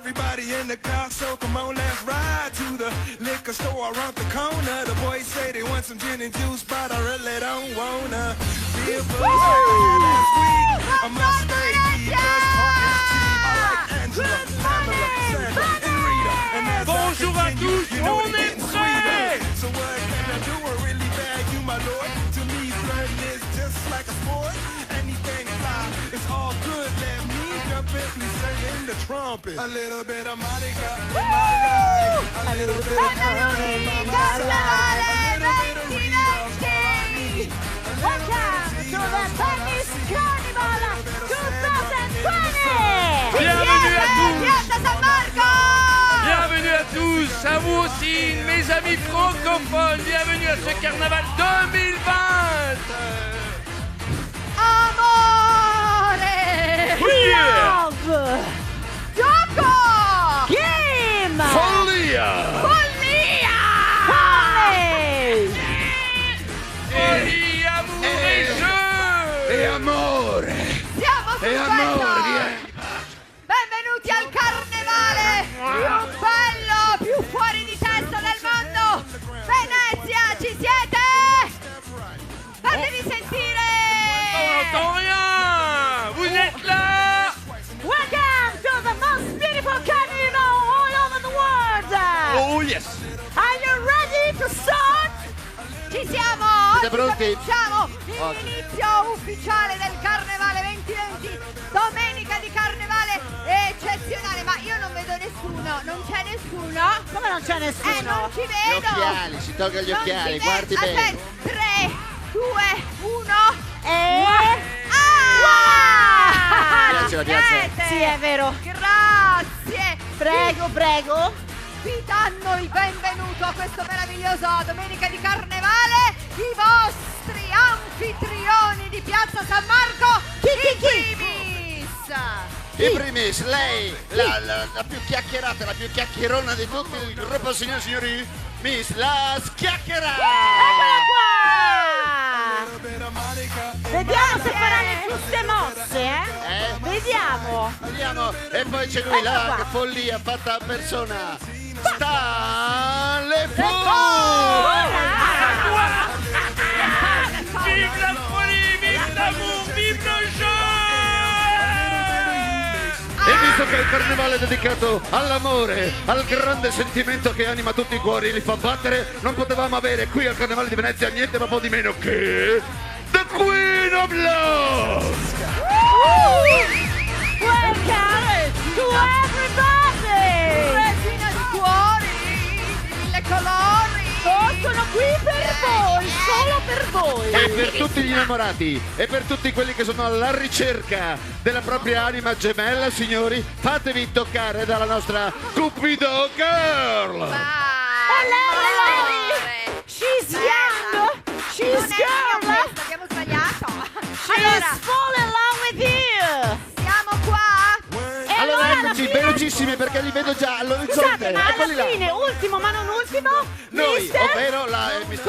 Everybody in the car, so come on, let's ride to the liquor store around the corner. The boys say they want some gin and juice, but I really don't wanna be a buzz like I had last week. I must stay deep, 'cause talk is cheap. All right, Angela, Pamela, Sandra, and Rita. And as Bonjour à tous, on est prêts! So what can I do? I really bag you, my lord. To me, flirting is just like a sport. Anything fly, it's all good. Let me jump in, please sing the trumpet. A little bit of Monica in my life. A little bit of Monica in my life. A little bit of Rita. Welcome to the Tennis Carnival 2020! Bienvenue à tous! Piazza San Marco! Bienvenue à tous, à vous aussi, mes amis francophones, bienvenue à ce carnaval 2020! Amore! Yeah! Love! Gioco! Game! Follia! Follia! Folly! Folie, amour et jeu! E amore! Siamo su E amore, vieni! Benvenuti al carnevale più bello, più fuori di testa del mondo! Venezia, ci siete? Fatevi sentire! On n'entend rien! Vous êtes là! Welcome to the most beautiful carnival all over the world! Oh yes! Are you ready to start? Ci siamo! Siete pronti? Cominciamo l'inizio ufficiale del carnevale 2020, domenica di carnevale eccezionale, ma io non vedo nessuno, non c'è nessuno? Come non c'è nessuno? Non ci Gli vedo! occhiali, si tolga gli Non occhiali, ci guardi vedo. bene. Aspetta, 3, 2, 1 E... Piace la piazza? Sì, è vero. Grazie! Prego, prego. Vi danno il benvenuto a questo meraviglioso domenica di carnevale i vostri anfitrioni di Piazza San Marco, i primis! In primis, lei, la più chiacchierata, la più chiacchierona di tutto il gruppo, signore e signori, Miss La Schiacchiera! Eccola qua! A bit of Monica. Vediamo se farà le giuste mosse, eh? Vediamo. Vediamo, e poi c'è lui, Ecco la qua. follia fatta a persona. Stanley Fu! Vive la folie, vive l'amour, vive le jeu! E visto che il carnevale è dedicato all'amore, al grande sentimento che anima tutti i cuori, li fa battere, non potevamo avere qui al carnevale di Venezia niente ma po' di meno che The Queen of Love! Welcome to everybody! Regina di cuori, di mille colori! Sono qui per voi, solo per voi! E per tutti gli innamorati e per tutti quelli che sono alla ricerca della propria anima gemella, signori, fatevi toccare dalla nostra Cupido Girl! Amore. She's young! She's Non è mio girl! questo, abbiamo sbagliato! She's Allora, fall in love with you! siamo qua! E Allora alla eccoci, fine- velocissimi perché li vedo già all'orizzonte, Scusate, ma eccoli alla là! fine, ultimo ma non ultimo, Noi, Mister ovvero la Mr. Big.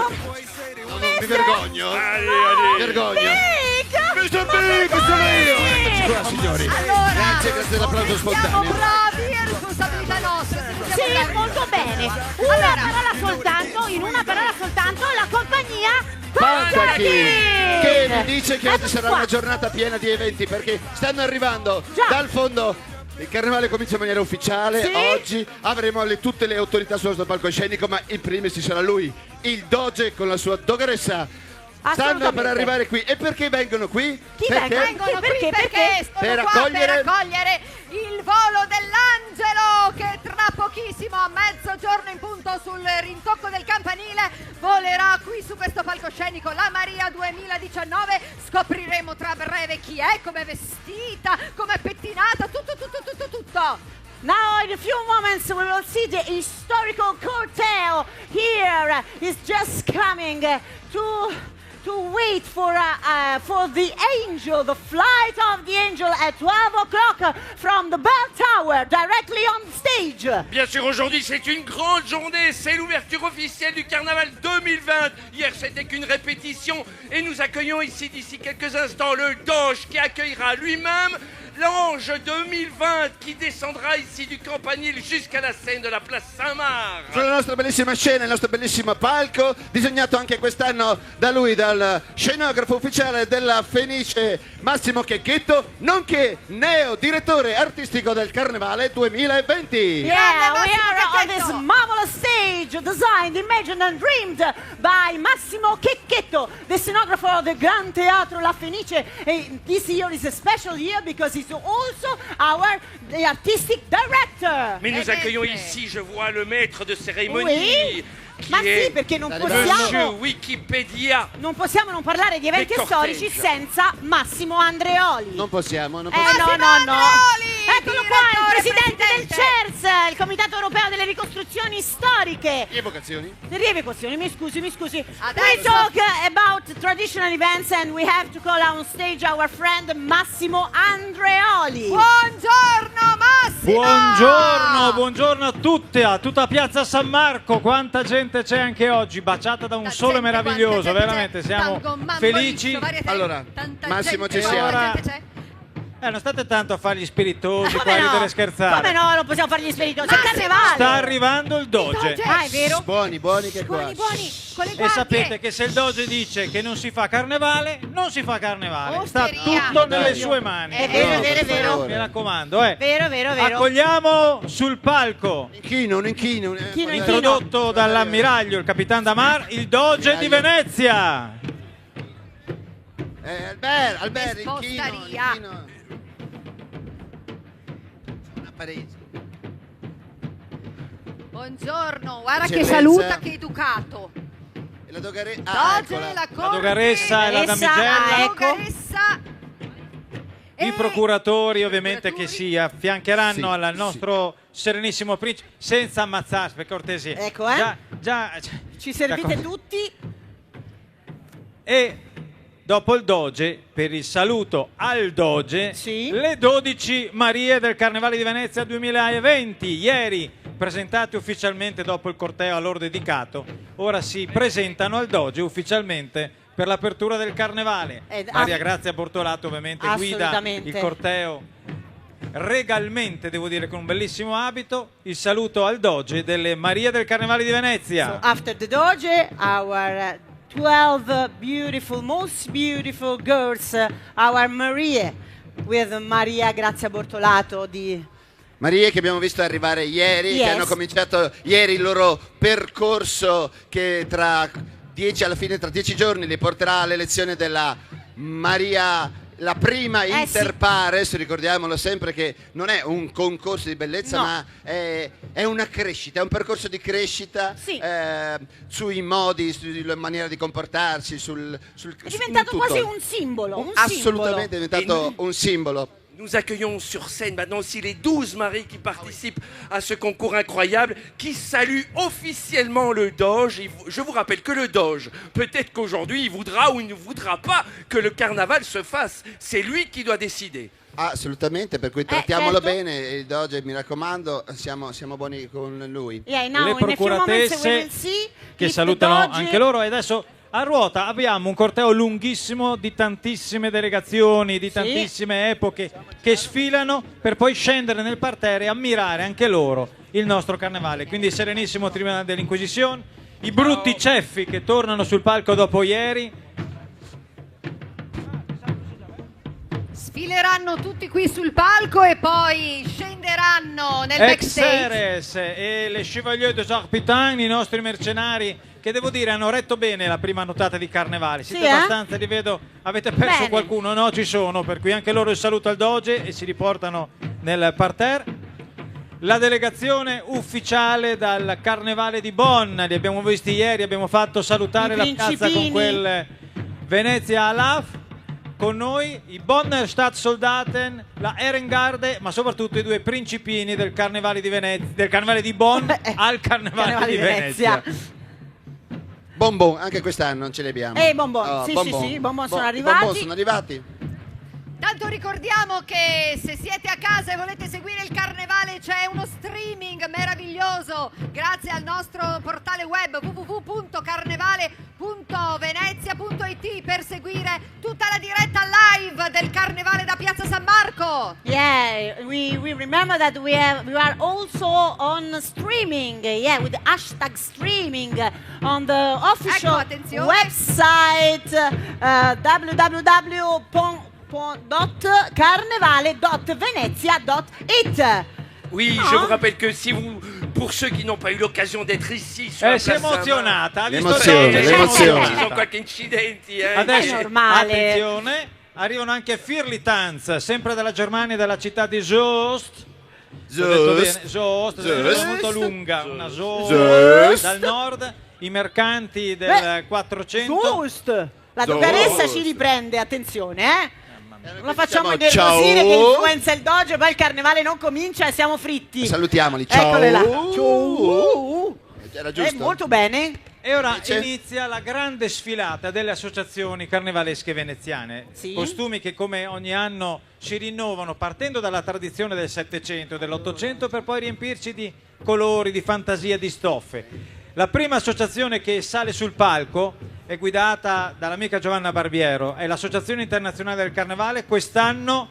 Non mi vergogno, mi vergogno! Big! Mr. Big, sono io! Eccoci qua, signori! Allora, Grazie dell'applauso siamo spontaneo! bravi, è responsabilità nostra! se possiamo Sì, darvi- molto bene. Allora, In una parola soltanto, la compagnia Pantaki! Che mi dice che oggi Eccoci sarà qua. una giornata piena di eventi perché stanno arrivando Già. dal fondo. Il carnevale comincia in maniera ufficiale, Sì. oggi avremo tutte le autorità sul nostro palcoscenico, ma in primis ci sarà lui, il Doge con la sua dogaressa. Stanno per Assolutamente. arrivare qui. E perché vengono qui? Chi Perché? vengono qui Perché? perché sono Per qua accogliere- per accogliere il volo dell'angelo che tra pochissimo a mezzogiorno in punto sul rintocco del campanile volerà qui su questo palcoscenico la Maria 2019. Scopriremo tra breve chi è, come è vestita, come è pettinata, tutto. Now, in a few moments, we will see the historical corteo here is just coming to wait for the angel, the flight of the angel at 12 o'clock from the bell tower, directly on stage. Bien sûr, aujourd'hui c'est une grande journée, c'est l'ouverture officielle du carnaval 2020. Hier c'était qu'une répétition et nous accueillons ici d'ici quelques instants le Doge qui accueillera lui-même l'ange 2020 qui descendra ici du campanile jusqu'à la scène de la place Saint-Marc. Sulla nostra bellissima scena, il nostro bellissimo palco, disegnato anche quest'anno da lui, dal scenografo ufficiale della Fenice Massimo Checchetto, nonché neo direttore artistico del Carnevale 2020. Yeah, we Massimo are on Checchetto. this marvelous stage designed, imagined and dreamed by Massimo Checchetto, the scenographer of the Gran Teatro La Fenice. And this year is a special year because he's also our artistic director. Mais nous Eh accueillons beh. ici, je vois, le maître de cérémonie. Oui. Qui Ma sì, est perché non Monsieur possiamo, Wikipédia. non possiamo non parlare di eventi Che storici cortege. senza Massimo Andreoli. Non possiamo, non No, possiamo. no, no. Andreoli, Eccolo qua, il direttore, presidente del CERS, il Comitato Europeo delle Ricostruzioni Storiche. Evocazioni? Rievocazioni, mi scusi. We Adesso- talk about traditional events and we have to call on stage our friend Massimo Andreoli. Buongiorno Massimo! Buongiorno a tutte, a tutta Piazza San Marco, quanta gente c'è anche oggi, baciata da un La sole gente, meraviglioso, quanta gente veramente c'è? siamo Tango, mambo, felici. liscio, varietà. Allora, Tanta Massimo, gente, ci quanta siamo. gente c'è? Non state tanto a fare gli spiritosi Come qua, a no? ridere e scherzare. Come no, non possiamo fargli spiritosi, è Massimo! carnevale. Sta arrivando il Doge. Ah, è vero? Buoni che qua. Buoni, con le E guardie. sapete che se il Doge dice che non si fa carnevale, non si fa carnevale. Sta Osteria. tutto nelle Dai. sue mani. È vero, No, è per vero. favore. Mi raccomando, Vero. Accogliamo sul palco, Un inchino. Inchino. introdotto dall'ammiraglio, il Capitan Damar, il Doge di Venezia. Albert, Spostaria. inchino. Una parete. Buongiorno, guarda che Eccellenza. saluta, che educato. E la dogaressa. Doge, la La dogaressa e la Essa, damigella. ecco. dogaressa I e- procuratori ovviamente che procuratori. si affiancheranno Sì, al sì. nostro serenissimo principe senza ammazzarsi, per cortesia. Ecco, Già, Ci servite già- tutti? E dopo il Doge, per il saluto al Doge, Sì. le 12 Marie del Carnevale di Venezia 2020, ieri presentate ufficialmente dopo il corteo a loro dedicato, ora si presentano al Doge ufficialmente per l'apertura del Carnevale. Maria Grazia Bortolato ovviamente guida Assolutamente. il corteo regalmente, devo dire, con un bellissimo abito. Il saluto al Doge delle Marie del Carnevale di Venezia. After the Doge, our 12 beautiful, most beautiful girls, our Marie, with Maria Grazia Bortolato di... Marie che abbiamo visto arrivare ieri, Yes. che hanno cominciato ieri il loro percorso che tra 10 giorni li porterà all'elezione della Maria, la prima sì. inter pares. Ricordiamolo sempre che non è un concorso di bellezza, No. ma è una crescita, è un percorso di crescita Sì. sui modi, sulla maniera di comportarsi, È diventato in tutto. quasi un simbolo, un Assolutamente è diventato E noi- un simbolo. Nous accueillons sur scène maintenant aussi les 12 maris qui participent à ce concours incroyable, qui saluent officiellement le Doge. Je vous rappelle que le Doge, peut-être qu'aujourd'hui il voudra ou il ne voudra pas que le carnaval se fasse. C'est lui qui doit décider. Assolutamente, per cui trattiamolo certo. bene. Il Doge, mi raccomando, siamo buoni con lui. Yeah, now Le in a few moments we procuratesse will see che if the salutano Doge- anche loro. E adesso a ruota abbiamo un corteo lunghissimo di tantissime delegazioni, di tantissime epoche che sfilano per poi scendere nel parterre e ammirare anche loro il nostro carnevale. Quindi il serenissimo Tribunale dell'Inquisizione, i brutti ceffi che tornano sul palco dopo ieri. Sfileranno tutti qui sul palco e poi scenderanno nel backstage. Ex-Eres e le Chevalier des Arpitans, i nostri mercenari che devo dire hanno retto bene la prima nottata di carnevale. Siete Sì, abbastanza, li vedo, avete perso Bene. qualcuno? No, ci sono, per cui anche loro il saluto al Doge e si riportano nel parterre. La delegazione ufficiale dal Carnevale di Bonn, li abbiamo visti ieri, abbiamo fatto salutare I la piazza con principini. quel Venezia Alaf. Con noi i Bonner Stadtsoldaten, la Ehrengarde, ma soprattutto i due principini del Carnevale di Venezia, del Carnevale di Bonn al Carnevale di Venezia. Bonbon, anche quest'anno non ce li abbiamo. Bonbon, sì, sì, i bonbon sono arrivati. Bonbon sono arrivati. Tanto ricordiamo che se siete a casa e volete seguire il carnevale c'è uno streaming meraviglioso grazie al nostro portale web www.carnevale.venezia.it. qui per seguire tutta la diretta live del Carnevale da Piazza San Marco. Yeah, we remember that we are also on streaming, with the hashtag streaming on the official attenzione. website www.carnevale.venezia.it. Oui, je vous rappelle que si vous, pour ceux qui n'ont pas eu l'occasion d'être ici sur la Si è Place emozionata, ha visto L'emozione, lei? l'emozione. Ci sono qualche incidenti, Adesso, È normale. attenzione, arrivano anche Firli Tanz, sempre dalla Germania, dalla città di Soest. Ho detto bene, Soest, è molto lunga, una Soest, dal nord, i mercanti del 400. Giusto! La dottoressa ci riprende, attenzione, Non la facciamo Diciamo nervosire ciao. che influenza il doge, poi il carnevale non comincia e siamo fritti. Salutiamoli, ciao. Eccole là. Ciao. Era giusto? Molto bene. E ora Invece? inizia la grande sfilata delle associazioni carnevalesche veneziane. Sì. Costumi che come ogni anno si rinnovano partendo dalla tradizione del Settecento e dell'Ottocento per poi riempirci di colori, di fantasia, di stoffe. La prima associazione che sale sul palco è guidata dall'amica Giovanna Barbiero, è l'Associazione Internazionale del Carnevale. Quest'anno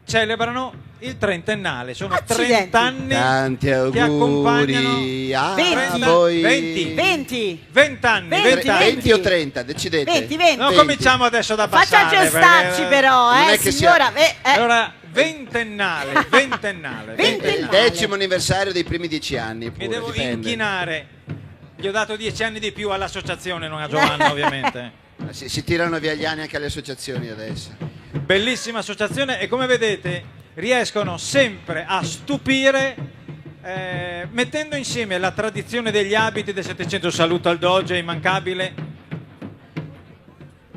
celebrano il trentennale, sono Accidenti. 30 anni Tanti che accompagnano auguri a 20. voi. 20. 20. anni, 20, 20 anni. 20 o 30, decidete. 20. Non 20. cominciamo adesso da Faccia passare. gestarci perché- però, Non è che signora. Allora, ventennale. Ventennale. Il 10° anniversario dei primi 10 anni. Pure, Mi devo dipende. inchinare. Gli ho dato 10 anni di più all'associazione, non a Giovanna ovviamente. Si tirano via gli anni anche alle associazioni adesso. Bellissima associazione e come vedete riescono sempre a stupire mettendo insieme la tradizione degli abiti del Settecento, saluto al Doge, immancabile,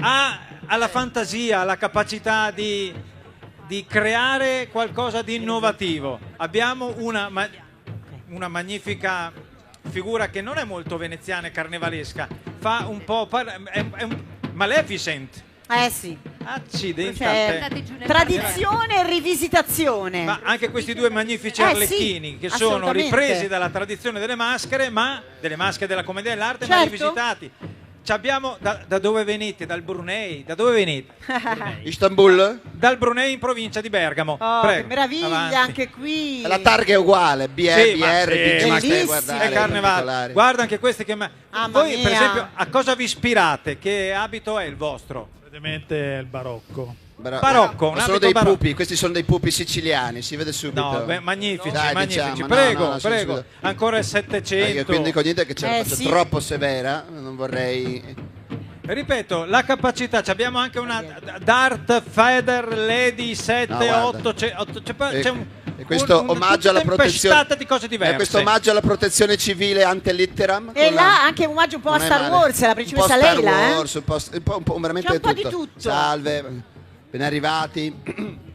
alla fantasia, alla capacità di creare qualcosa di innovativo. Abbiamo una magnifica figura che non è molto veneziana e carnevalesca, fa un po' è un Maleficent. Sì. Accidenti. Cioè, Andate giù nel tradizione e rivisitazione. Ma anche questi due magnifici Sì, arlecchini che sono assolutamente. ripresi dalla tradizione delle maschere, ma delle maschere della commedia dell'arte, ma Certo. rivisitati. Ci abbiamo da dove venite? Dal Brunei? Da dove venite? Istanbul? Dal Brunei in provincia di Bergamo. Oh, Prego, che meraviglia, avanti. anche qui. La targa è uguale, Sì, ma BR, sì, BG, ma stai bellissimo. a guardare È i carnevale. particolari. Guarda anche questi che Mamma voi per mia. esempio a cosa vi ispirate? Che abito è il vostro? Praticamente il barocco. Barocco, un Ma sono abito dei barocco. pupi, questi sono dei pupi siciliani, si vede subito. No, beh, magnifici, Dai, magnifici. diciamo, prego, no, prego. subito. Ancora il Io 700. quindi con niente che ce la faccio sì. troppo severa, non vorrei. Ripeto, la capacità, ci abbiamo anche una Dart Feather Lady 7, No, guarda. 8, c'è E questo omaggio alla protezione. tempestata di cose diverse. E questo omaggio alla protezione civile ante litteram. E con là la- anche un omaggio un po' a Non è Star male. Wars, la Un principessa po' Star Leila. Wars, un po' veramente C'è un po' di tutto. tutto. Salve, ben arrivati.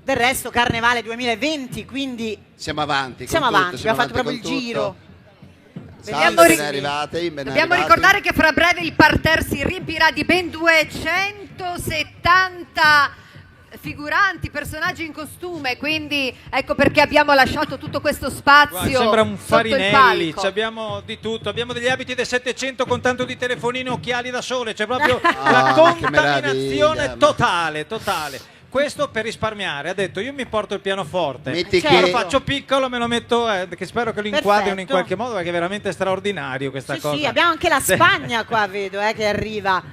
Del resto, Carnevale 2020, quindi Siamo avanti. siamo con avanti, tutto, abbiamo fatto avanti proprio il con giro. tutto. Dobbiamo Salve, ri- ben arrivati. Ben Dobbiamo arrivati. ricordare che fra breve il parterre si riempirà di ben 270 figuranti, personaggi in costume, quindi ecco perché abbiamo lasciato tutto questo spazio. Guarda, sembra un sotto il Farinelli, palco. abbiamo di tutto, abbiamo degli abiti del 700 con tanto di telefonini e occhiali da sole, c'è proprio Ah, la che contaminazione meraviglia. totale. Questo per risparmiare, ha detto io mi porto il pianoforte, Metti Certo. lo che faccio piccolo, me lo metto, che spero che lo inquadrino in Perfetto. qualche modo perché è veramente straordinario questa Sì, cosa. sì, abbiamo anche la Spagna qua, vedo, che arriva.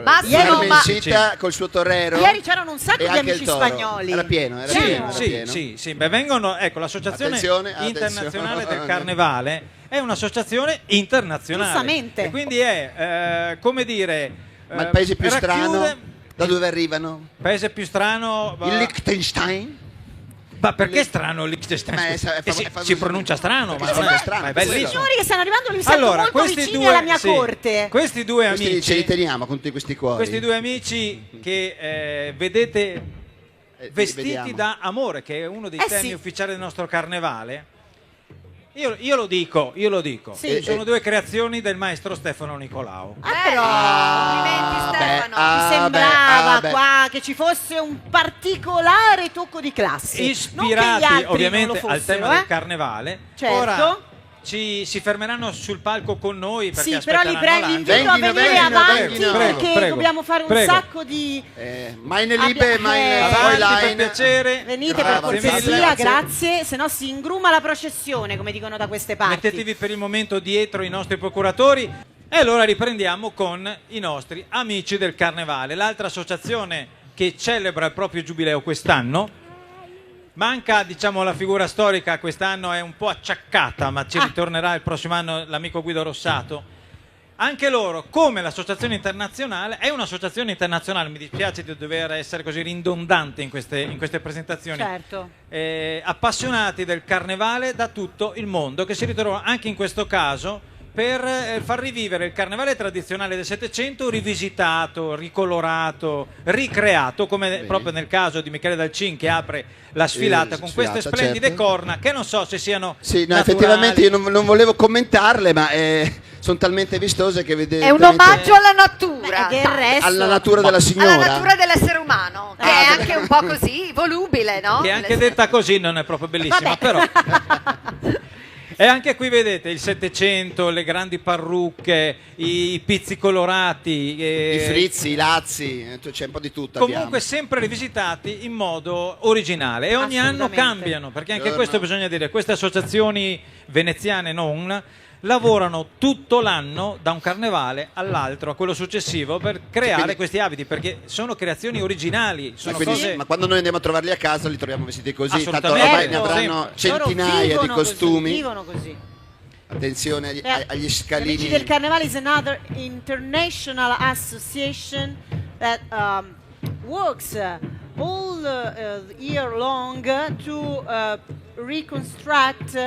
Massimo, Carmen ma- Sita col suo torero. Ieri c'erano un sacco e di anche amici il toro. spagnoli. Era pieno, era Sì. pieno. Era Sì, pieno. sì, beh, vengono, ecco, l'associazione Attenzione, internazionale attenzione. del carnevale è un'associazione internazionale. Giustamente. E quindi è, come dire... Ma il paese più strano racchiude- da dove arrivano? Paese più strano... Il Liechtenstein? Ma perché strano il Liechtenstein? Ma Si pronuncia strano, ma, Perché non si è, pronuncia strano, ma è quello. bellissimo. Signori che stanno arrivando, li sento Allora, molto questi vicini due, alla mia sì, corte. questi due Questi amici, ce li teniamo con tutti questi cuori. questi due amici che vedete vestiti vediamo. da amore, che è uno dei temi sì. ufficiali del nostro carnevale. Io lo dico. Sì. Sono due creazioni del maestro Stefano Nicolau. Complimenti Stefano. Mi sembrava beh. qua che ci fosse un particolare tocco di classe. Non che gli Ispirati altri non ovviamente lo al fossero, tema del carnevale. Certo. Ora si fermeranno sul palco con noi perché Sì, però li aspetteranno invito a Venghino, venire venghino, avanti venghino. perché Prego, dobbiamo fare un prego. sacco di... Meine Liebe, meine Avanti, per Fräulein. piacere. Venite Brava, per cortesia, grazie. grazie, se no si ingruma la processione, come dicono da queste parti. Mettetevi per il momento dietro i nostri procuratori. E allora riprendiamo con i nostri amici del Carnevale, l'altra associazione che celebra il proprio giubileo quest'anno. Manca, diciamo, la figura storica, quest'anno è un po' acciaccata, ma ci ritornerà il prossimo anno l'amico Guido Rossato. Anche loro, come l'associazione internazionale, è un'associazione internazionale, mi dispiace di dover essere così ridondante in queste presentazioni. Certo. Appassionati del Carnevale da tutto il mondo, che si ritrovano anche in questo caso per far rivivere il carnevale tradizionale del Settecento, rivisitato, ricolorato, ricreato, come proprio nel caso di Michele Dalcin che apre la sfilata con queste splendide certo. corna che non so se siano Sì, no, naturali. effettivamente io non volevo commentarle, ma sono talmente vistose che vedete. È un omaggio alla natura. Beh, del resto... alla natura della signora. Alla natura dell'essere umano, che è anche un po' così, volubile, no? Che anche detta così non è proprio bellissima, però... E anche qui vedete il Settecento, le grandi parrucche, i pizzi colorati, I frizzi, i lazzi, c'è un po' di tutto. comunque abbiamo. sempre rivisitati in modo originale e ogni anno Assolutamente. cambiano, perché anche Giorno. questo bisogna dire, queste associazioni veneziane non lavorano tutto l'anno da un carnevale all'altro, a quello successivo, per creare quindi- questi abiti, perché sono creazioni originali, Ma, sono quindi- cose... ma quando noi andiamo a trovarli a casa li troviamo vestiti così, tanto Assolutamente. ormai ne avranno Sempre. centinaia di Loro costumi. vivono così. Attenzione agli Gli Amici scalini. del Carnevale is another international association that works all year long to reconstruct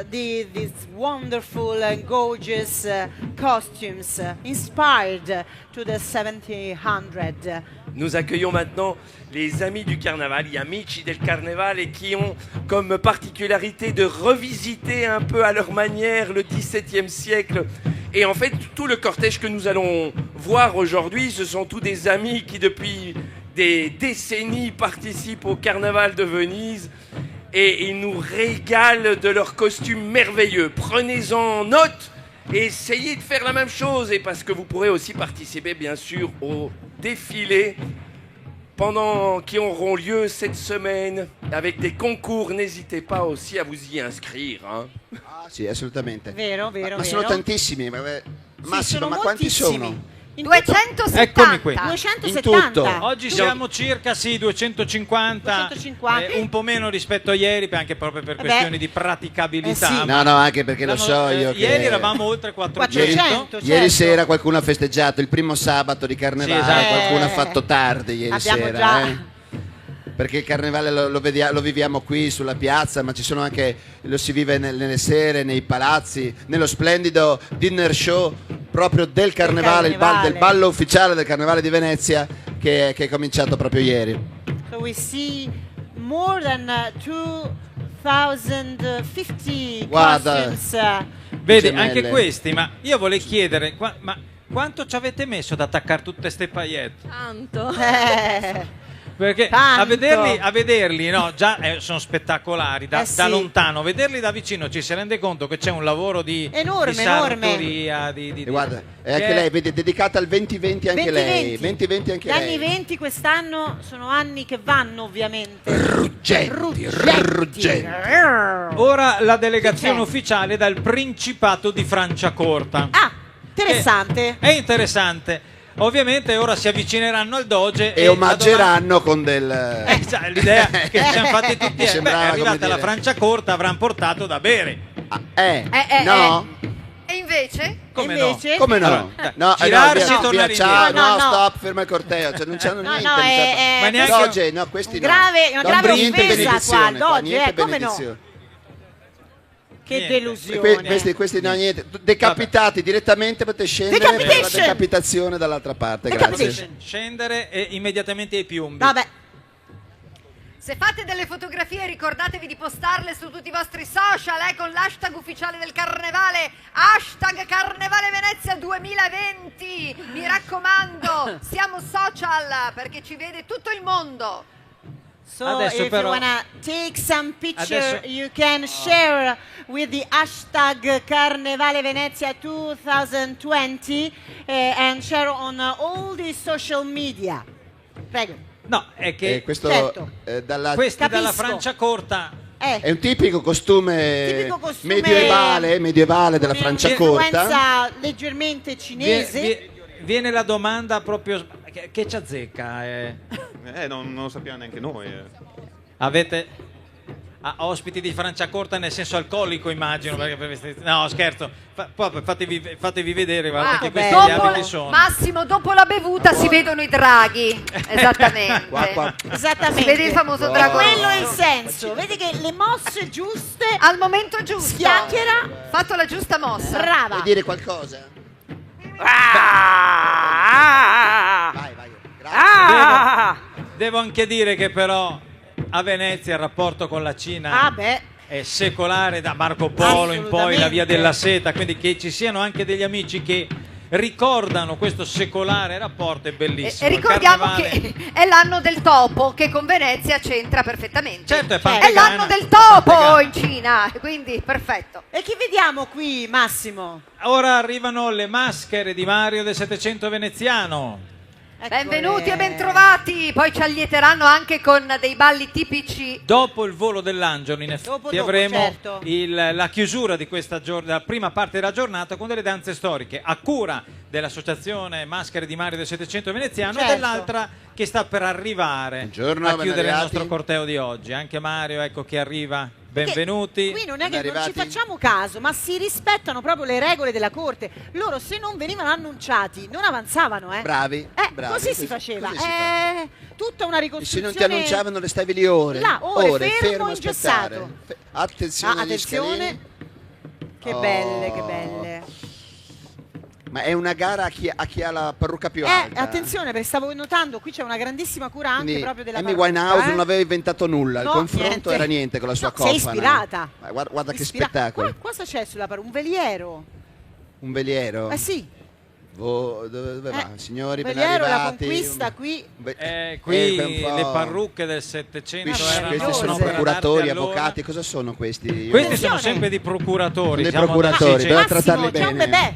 these wonderful and gorgeous costumes inspired to the 1700. Nous accueillons maintenant les amis du carnaval, gli amici del carnaval, qui ont comme particularité de revisiter un peu à leur manière le XVIIe siècle. Et en fait, tout le cortège que nous allons voir aujourd'hui, ce sont tous des amis qui depuis des décennies participent au carnaval de Venise. Et ils nous régalent de leurs costumes merveilleux. Prenez-en note et essayez de faire la même chose. Et parce que vous pourrez aussi participer, bien sûr, au défilé qui auront lieu cette semaine avec des concours. N'hésitez pas aussi à vous y inscrire. Hein. Ah, sì, assolutamente. Vero, vero, ma sono vero. tantissimi. Massimo, sono ma quanti moltissimi. sono? In 270. Eccomi qui. 270. tutto. Oggi siamo circa 250, 250. Un po' meno rispetto a ieri, anche proprio per Vabbè. questioni di praticabilità. sì. No, no, anche perché lo so L'anno- io che... Ieri eravamo oltre 400. Ieri, 400, ieri certo. sera qualcuno ha festeggiato il primo sabato di carnevale, Sì, esatto. qualcuno ha fatto tardi ieri Abbiamo sera. già- Perché il carnevale lo viviamo qui sulla piazza, ma ci sono anche, lo si vive nelle sere, nei palazzi, nello splendido dinner show proprio del carnevale, del ballo ufficiale del carnevale di Venezia che è cominciato proprio ieri. So we see more than 2050 Guarda. costumes. Vedi, Gemelle. anche questi, ma io volevo chiedere, ma quanto ci avete messo ad attaccare tutte ste paillette? Tanto. Perché Tanto. a vederli no, già sono spettacolari da Sì. lontano, vederli da vicino ci si rende conto che c'è un lavoro di Enorme, sartoria, E guarda, e anche lei, vedi, è dedicata al 2020 anche lei. 2020 anche Gli lei. anni 20 quest'anno sono anni che vanno ovviamente. Ruggenti. Ora la delegazione Chi c'è? ufficiale dal Principato di Franciacorta. Ah, interessante. È interessante. Ovviamente ora si avvicineranno al Doge E omaggeranno con del... già, l'idea che ci siamo fatti tutti è Sembrava, è arrivata come la dire. Franciacorta, avranno portato da bere. No? E invece? Come Invece? no? Come no? No, girarsi e via, tornare ciao, indietro. No, no. stop, ferma il corteo, cioè non c'hanno No, niente. no, non è- c'hanno- Ma neanche- Doge, no, questi una grave niente offesa benedizione qua, Doge, niente come no? benedizione. Che Niente. delusione. Questi no, niente. Decapitati direttamente, potete scendere per la Decapitation! decapitazione dall'altra parte, grazie. Decapitation. Scendere e immediatamente ai piombi. Vabbè, Se fate delle fotografie ricordatevi di postarle su tutti i vostri social con l'hashtag ufficiale del carnevale, hashtag Carnevale Venezia 2020. Mi raccomando, siamo social perché ci vede tutto il mondo. So Adesso if però- you wanna take some picture, Adesso- you can share with the hashtag Carnevale Venezia 2020 and share on all the social media. Prego. No, è che questo certo. questi dalla Capisco. Franciacorta è un tipico costume, Tipico costume medievale della con Franciacorta. un'influenza leggermente cinese. viene la domanda proprio che ci azzecca. Non lo sappiamo neanche noi. Avete ospiti di Franciacorta nel senso alcolico, immagino, perché no, scherzo. Poi fatevi vedere, guarda che questi dopo abiti sono. Massimo, dopo la bevuta si vedono i draghi. Esattamente. Esattamente. Si vede il famoso drago. Quello è il senso. Vedi che le mosse giuste Al momento giusto. Schiacchiera. Fatto la giusta mossa. brava. Vuoi dire qualcosa? Vai. Devo anche dire che però a Venezia il rapporto con la Cina Ah beh, è secolare, da Marco Polo in poi, la via Assolutamente. della seta, quindi che ci siano anche degli amici che ricordano questo secolare rapporto è bellissimo. E Il ricordiamo carnevale- che è l'anno del topo, che con Venezia c'entra perfettamente. Certo, è È Pantegana. l'anno del topo Pantegana. in Cina, quindi perfetto. e chi vediamo qui, Massimo? Ora arrivano le maschere di Mario del Settecento veneziano. Eccole. Benvenuti e bentrovati. Poi ci allieteranno anche con dei balli tipici. Dopo il volo dell'angelo, in effetti, Dopo, avremo certo. la chiusura di questa la prima parte della giornata con delle danze storiche a cura dell'associazione Maschere di Mario del Settecento veneziano Certo. e dell'altra che sta per arrivare Buongiorno, a ben chiudere il arrivati. nostro corteo di oggi. Anche Mario, ecco che arriva. Benvenuti. Qui non è Ben che non ci arrivati. facciamo caso, ma si rispettano proprio le regole della corte. Loro se non venivano annunciati non avanzavano, Bravi. Così si faceva. così si fa. Tutta una E ricostruzione. se non ti annunciavano restavi lì ore. Là, ore, fermo, a aspettare. ingessato. Attenzione agli attenzione. scalini. Che Oh. belle, che belle. Ma è una gara a chi ha la parrucca più alta. Attenzione, perché stavo notando, qui c'è una grandissima cura anche Quindi proprio della Amy parrucca, Winehouse non aveva inventato nulla, il No, confronto niente. era niente con la sua No, cofana. sei ispirata. Ma guarda che Ispira- spettacolo. Cosa c'è sulla parrucca? Un veliero. Un veliero. Eh sì. Dove va? Signori, ben veliero, la arrivati. conquista qui. Qui un po'. le parrucche del Settecento Questi, erano questi sono meravigliose. per procuratori, darti allora. avvocati, cosa sono questi? Io- Questi sono Attenzione. sempre dei procuratori. Dei siamo procuratori, da- sì, sì. Bisogna Massimo, trattarli c'è un bene. bebè.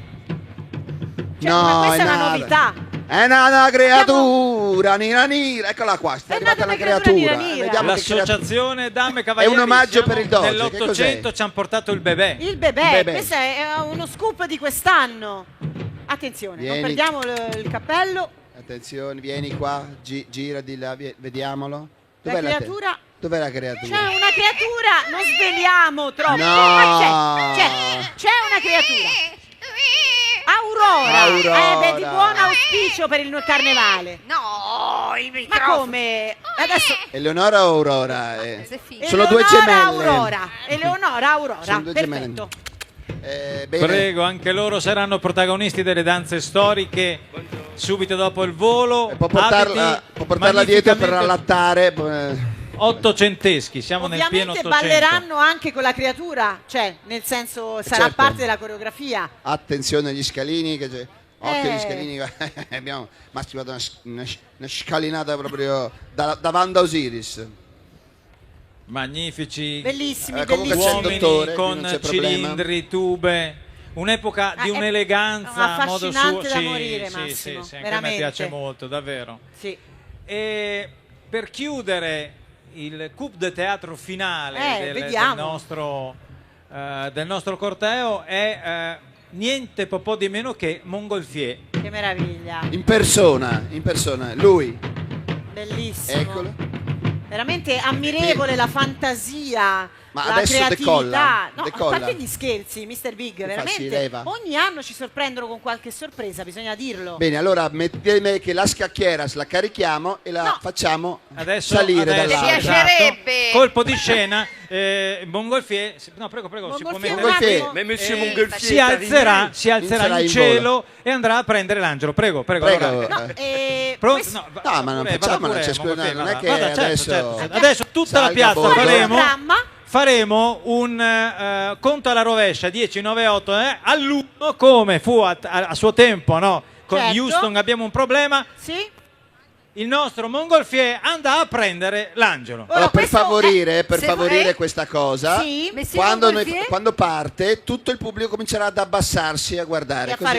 Cioè, No, questa è una nada. novità. È una creatura, nira. Eccola qua, sta È arrivata nata una una creatura creatura. nira. Vediamo che creatura. L'associazione Dame Cavalieri. È un omaggio siamo per il Doge, che Nell'800 cos'è? ci hanno portato il bebè. Il bebè, Il bebè. questo è uno scoop di quest'anno. Attenzione, Vieni. non perdiamo il cappello. Attenzione, vieni qua, gira di là, vediamolo. La Dov'è creatura. Dov'è la creatura? C'è una creatura, non sveliamo troppo. No. Ma c'è una creatura. Aurora. Aurora. Di buon auspicio per il carnevale. No, il Ma microfono. come? Adesso Eleonora o Aurora? Sei figo. Sono due Eleonora gemelle. Aurora. Eleonora Aurora. Sono due gemelle. Perfetto. Bene. Prego, anche loro saranno protagonisti delle danze storiche subito dopo il volo. Può portarla dietro per magnificamente allattare. ottocenteschi, siamo nel pieno Ovviamente Ottocento. balleranno anche con la creatura, cioè nel senso sarà certo. parte della coreografia. Attenzione agli scalini, che c'è. Occhio agli Eh. scalini. Abbiamo masticato una scalinata proprio da Wanda Osiris. Magnifici Bellissimi, comunque bellissimi. c'è il uomini dottore, qui con non c'è problema. cilindri, tube, un'epoca di Ah, è un'eleganza a modo suo. affascinante da Sì, morire, sì, Massimo, sì, sì, anche a me veramente. piace molto, davvero. Sì. E per chiudere il coup de teatro finale vediamo. del nostro corteo è niente po' di meno che Mongolfier. Che meraviglia. In persona, lui. Bellissimo. Eccolo. Veramente ammirevole la fantasia, Ma la adesso creatività. decolla, No, decolla. a parte gli scherzi, Mr. Big, Che fa, si veramente leva? ogni anno ci sorprendono con qualche sorpresa, bisogna dirlo. Bene, allora mettete che la scacchiera la carichiamo e la No. facciamo Adesso, salire adesso, dall'alto. Mi piacerebbe. colpo di scena, Mongolfier, no prego, si può Mongolfier, mettere. un attimo. Mais monsieur Eh, Montgolfier si est alzerà, arrivé. si alzerà Inizierà in in cielo e andrà a prendere l'angelo. Prego. Prego. allora. No, Pronto? questo- vada ma non pure, facciamola, vada cioè, pure, scusa, non è vada. che Vada, certo, adesso certo. Adesso tutta la salga piazza a bordo. faremo un conto alla rovescia 10, 9, 8 all'1 come fu a suo tempo, no? Con Certo. Houston abbiamo un problema. Sì? il nostro Mongolfier andrà a prendere l'angelo. Allora, per questo favorire se- questa cosa, Sì. Messie quando, Mongolfier? quando parte, tutto il pubblico comincerà ad abbassarsi a guardare. E a così-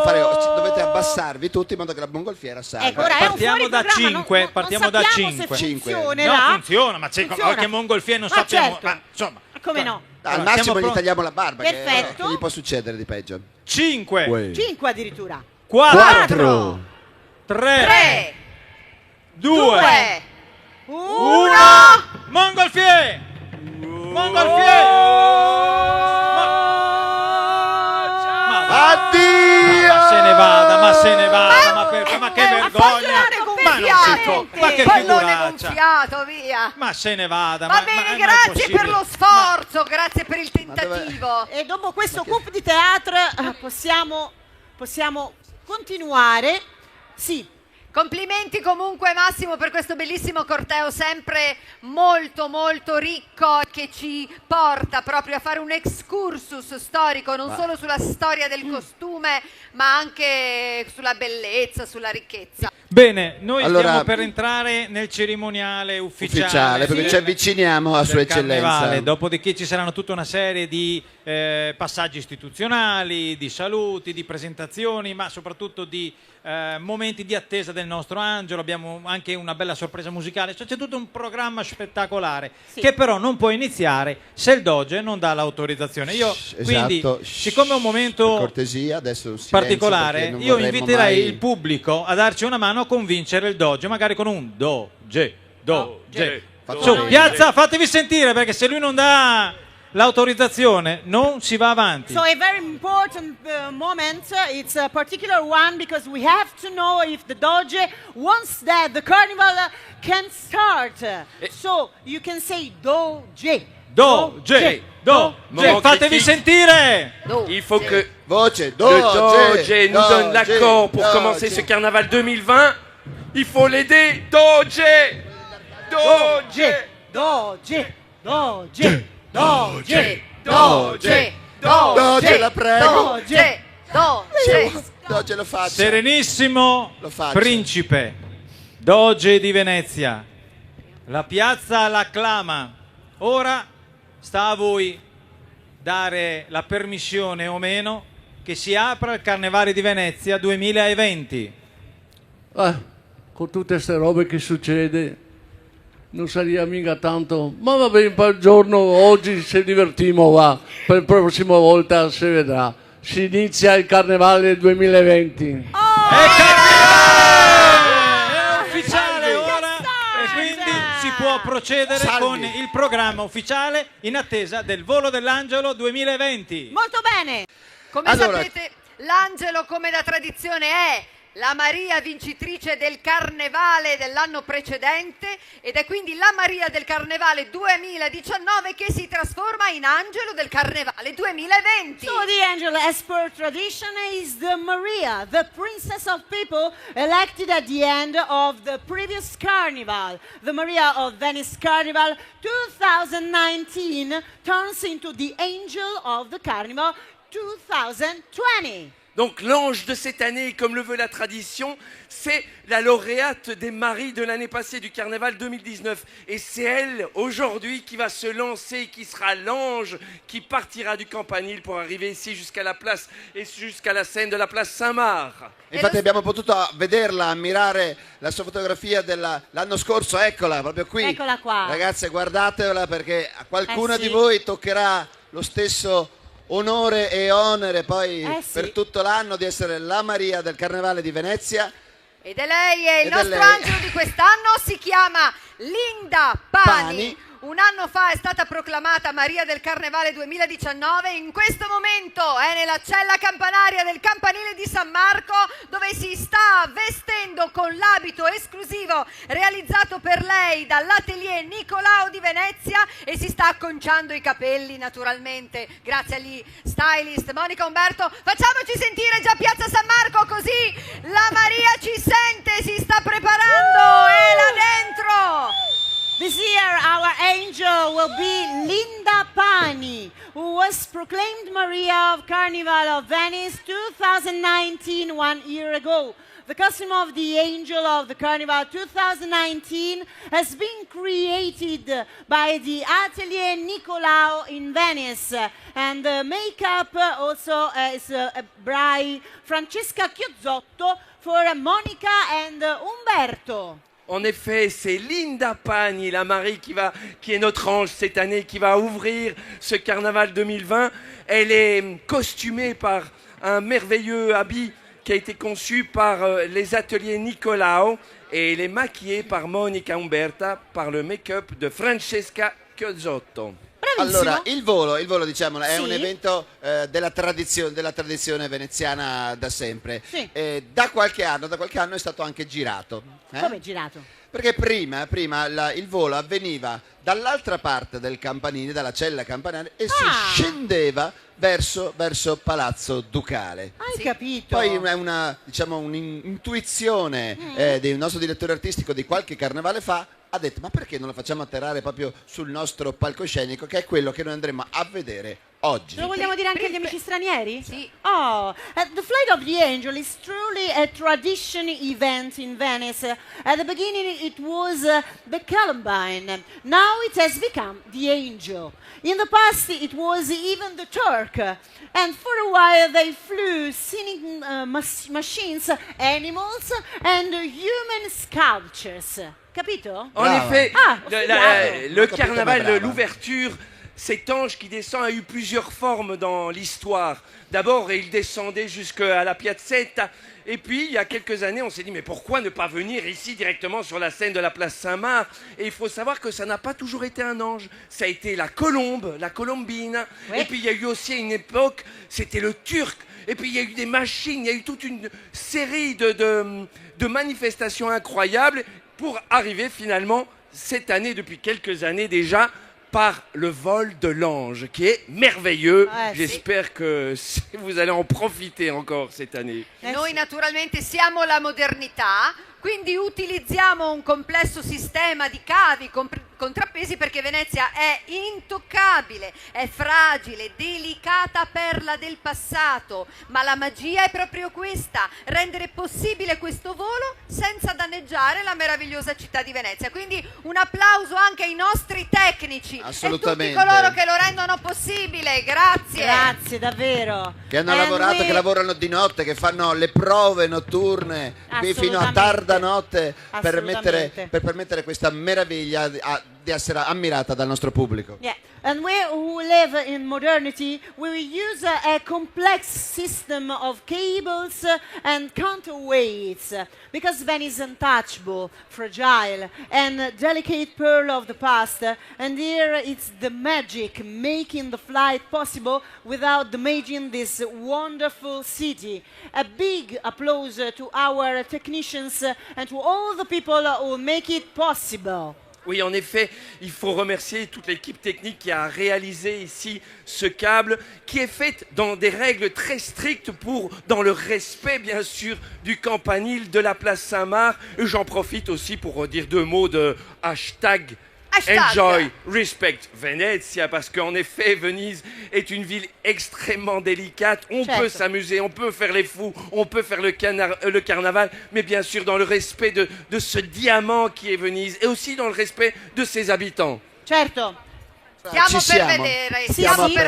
fare, oh! dovete abbassarvi tutti in modo che la mongolfiera salga. Ecco, ora è un Partiamo fuori da programma, 5, non partiamo da sappiamo 5. se Cinque. funzionerà. No, funziona, ma c'è Funziona. qualche Mongolfier non Ma sappiamo. certo. Ma insomma, Come no? Al Allora, massimo siamo gli pronti? tagliamo la barba, Perfetto. che gli può succedere di peggio. 5, 5 addirittura. 4, 3, 3, 2, 2, 1. Mongolfier! Mongolfier! Addio! Ma se ne vada, ma se ne vada, ma che vergogna! Ma non si può, ma che pallone figuraccia! gonfiato, via. Ma se ne vada! Va bene, grazie per lo sforzo, grazie per il tentativo. E dopo questo coup di teatro possiamo continuare. Sì. Complimenti comunque Massimo per questo bellissimo corteo, sempre molto molto ricco, che ci porta proprio a fare un excursus storico, non solo sulla storia del costume, ma anche sulla bellezza, sulla ricchezza. Bene, noi Allora, stiamo per entrare nel cerimoniale ufficiale, perché ci avviciniamo a del Sua Eccellenza. Carnevale. Dopodiché ci saranno tutta una serie di passaggi istituzionali, di saluti, di presentazioni, ma soprattutto di momenti di attesa del nostro angelo. Abbiamo anche una bella sorpresa musicale, cioè c'è tutto un programma spettacolare che però non può iniziare se il Doge non dà l'autorizzazione. Io quindi, siccome è un momento per cortesia, adesso un silenzio, particolare, perché non io vorremmo inviterei mai- il pubblico a darci una mano a convincere il Doge, magari con un Doge. Su, piazza, fatevi sentire, perché se lui non dà l'autorizzazione non si va avanti. So a very important moment, it's a particular one because we have to know if the Doge wants that the carnival can start. So you can say Doge. Doge. Moment Fatevi critique. sentire. Il faut que Voce, le Doge nous donne Doge, l'accord pour Doge. commencer ce carnaval 2020. Il faut l'aider. Doge. Doge. Doge. Doge. Doge, Doge, Doge, Doge, la prego. Doge, Doge. Doge lo faccia. Serenissimo Lo faccio. principe, Doge di Venezia, la piazza l'acclama. Ora sta a voi dare la permissione o meno che si apra il Carnevale di Venezia 2020. Con tutte queste robe che succede non sarebbe mica tanto, ma va bene, per il giorno oggi ci divertiamo, va, per la prossima volta si vedrà. Si inizia il Carnevale 2020. È ufficiale ora e quindi si può procedere Salvi. con il programma ufficiale in attesa del volo dell'angelo 2020. Molto bene. Come Allora- sapete, l'angelo, come da tradizione, è la Maria vincitrice del Carnevale dell'anno precedente ed è quindi la Maria del Carnevale 2019 che si trasforma in angelo del Carnevale 2020. So the angel, as per tradition, is the Maria, the princess of people elected at the end of the previous carnival. The Maria of Venice Carnival 2019 turns into the angel of the carnival 2020. Donc l'ange de cette année, comme le veut la tradition, c'est la lauréate des maris de l'année passée du Carnaval 2019. Et c'est elle, aujourd'hui, qui va se lancer, qui sera l'ange, qui partira du campanile pour arriver ici jusqu'à la place et jusqu'à la scène de la place Saint-Marc. Infatti abbiamo potuto vederla, ammirare la sua fotografia l'anno scorso, eccola, proprio qui. Eccola qua. Ragazze, guardatela perché a qualcuna sì. di voi toccherà lo stesso onore e onere poi sì. per tutto l'anno di essere la Maria del Carnevale di Venezia. Ed è lei, e il Ed è nostro lei. angelo di quest'anno si chiama Linda Pani. Un anno fa è stata proclamata Maria del Carnevale 2019. In questo momento è nella cella campanaria del campanile di San Marco, dove si sta vestendo con l'abito esclusivo realizzato per lei dall'atelier Nicolao di Venezia e si sta acconciando i capelli, naturalmente, grazie agli stylist Monica Umberto. Facciamoci sentire già Piazza San Marco, così la Maria ci sente, si sta preparando, è là dentro. This year, our angel will be Linda Pani, who was proclaimed Maria of Carnival of Venice 2019, 1 year ago. the costume of the Angel of the Carnival 2019 has been created by the Atelier Nicolao in Venice, and the makeup also is by Francesca Chiuzzotto for Monica and Umberto. En effet, c'est Linda Pagni, la Marie qui est notre ange cette année, qui va ouvrir ce carnaval 2020. Elle est costumée par un merveilleux habit qui a été conçu par les ateliers Nicolao et elle est maquillée par Monica Umberta par le make-up de Francesca Chiuzzotto. Allora, il volo diciamolo, è Sì. un evento della tradizione veneziana da sempre. Sì. Da qualche anno è stato anche girato. Come è girato? Perché prima il volo avveniva dall'altra parte del campanile, dalla cella campanile, e si scendeva verso Palazzo Ducale. Hai capito? Poi è un'intuizione del nostro direttore artistico di qualche carnevale fa, ha detto ma perché non lo facciamo atterrare proprio sul nostro palcoscenico, che è quello che noi andremo a vedere oggi. Lo vogliamo dire anche agli amici stranieri? Sì. Oh, the Flight of the Angel is truly a tradition event in Venice. At the beginning it was the Columbine. Now it has become the Angel. In the past it was even the Turk. And for a while they flew singing machines, animals and human sculptures. Capito? En effet, le Capito, carnaval, ma brava. l'ouverture, cet ange qui descend a eu plusieurs formes dans l'histoire. D'abord, il descendait jusqu'à la Piazzetta. Et puis, il y a quelques années, on s'est dit, mais pourquoi ne pas venir ici directement sur la scène de la place Saint-Marc? Et il faut savoir que ça n'a pas toujours été un ange. Ça a été la colombe, la colombine. Oui. Et puis, il y a eu aussi à une époque, c'était le turc. Et puis, il y a eu des machines, il y a eu toute une série de manifestations incroyables pour arriver finalement, cette année, depuis quelques années déjà, par le vol de l'ange, qui est merveilleux. Ouais, J'espère que vous allez en profiter encore cette année. Noi naturalmente siamo la modernità, quindi utilizziamo un complesso sistema di cavi contrappesi perché Venezia è intoccabile, è fragile, delicata perla del passato, ma la magia è proprio questa, rendere possibile questo volo senza danneggiare la meravigliosa città di Venezia. Quindi un applauso anche ai nostri tecnici e Assolutamente. tutti coloro che lo rendono possibile. Grazie. Grazie, davvero. Che hanno And lavorato, che lavorano di notte, che fanno le prove notturne qui fino a tarda notte per permettere questa meraviglia di essere ammirata dal nostro pubblico. Yeah, and we who live in modernity, we will use a complex system of cables and counterweights because Venice is untouchable, fragile, and delicate pearl of the past. And here it's the magic making the flight possible without damaging this wonderful city. A big applause to our technicians and to all the people who make it possible. Oui, en effet, il faut remercier toute l'équipe technique qui a réalisé ici ce câble, qui est fait dans des règles très strictes dans le respect, bien sûr, du campanile de la place Saint-Marc. Et j'en profite aussi pour dire deux mots de hashtag. Enjoy, respect Venezia, parce qu'en effet, Venise est une ville extrêmement délicate. On peut s'amuser, on peut faire les fous, on peut faire le carnaval, mais bien sûr dans le respect de ce diamant qui est Venise et aussi dans le respect de ses habitants. Certo. Stiamo per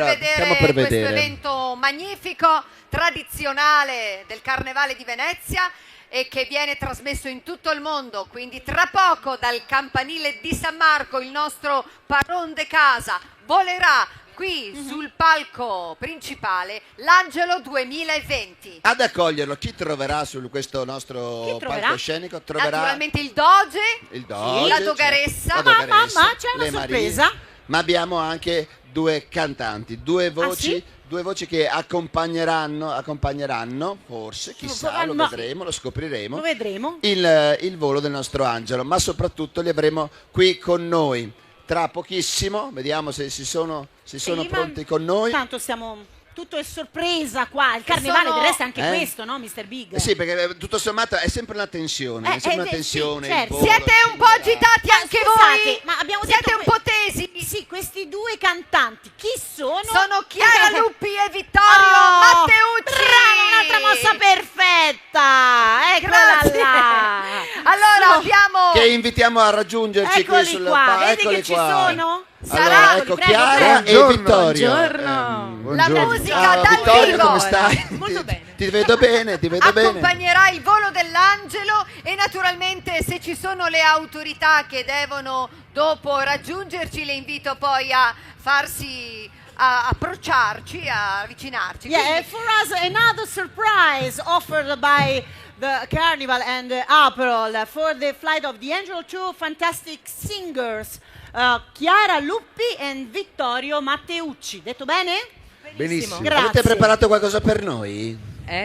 vedere questo vedere. evento magnifico, tradizionale del Carnevale di Venezia e che viene trasmesso in tutto il mondo. Quindi tra poco dal campanile di San Marco il nostro Paron de Casa volerà qui sul palco principale l'Angelo 2020. Ad accoglierlo chi troverà su questo nostro palcoscenico? Troverà naturalmente il Doge, la Doge, Dogaressa, ma c'è una le sorpresa. Marie, ma abbiamo anche due cantanti, due voci. Sì? Due voci che accompagneranno, forse, chissà, lo vedremo, lo scopriremo. Lo vedremo. Il volo del nostro angelo, ma soprattutto li avremo qui con noi. Tra pochissimo, vediamo se si sono pronti con noi. Tanto tutto è sorpresa qua, il carnevale del resto è anche questo, no, Mr. Big? Sì, perché tutto sommato è sempre una tensione, Sì, certo. il volo, siete un po' agitati anche Scusate, voi? ma abbiamo Siete detto un po' tesi? Sì, questi due cantanti, chi sono? Sono Chiara Luppi e Vittorio Matteucci. Brava, un'altra mossa perfetta! Eccola invitiamo a raggiungerci qui Eccoli sul qua, vedi eccoli che ci qua. sono? Allora, ecco Prego, Chiara prego. e Vittorio. La Buongiorno. musica Ciao dal Vittorio, vivo. come stai? Molto bene. Ti vedo bene, ti vedo bene. Accompagnerà il volo dell'angelo e naturalmente se ci sono le autorità che devono dopo raggiungerci le invito poi a farsi a approcciarci, a avvicinarci. Yeah, Quindi- and for us, another surprise offered by the Carnival and April for the flight of the Angel, two fantastic singers, Chiara Luppi and Vittorio Matteucci. Detto bene? Benissimo. Grazie. Avete preparato qualcosa per noi?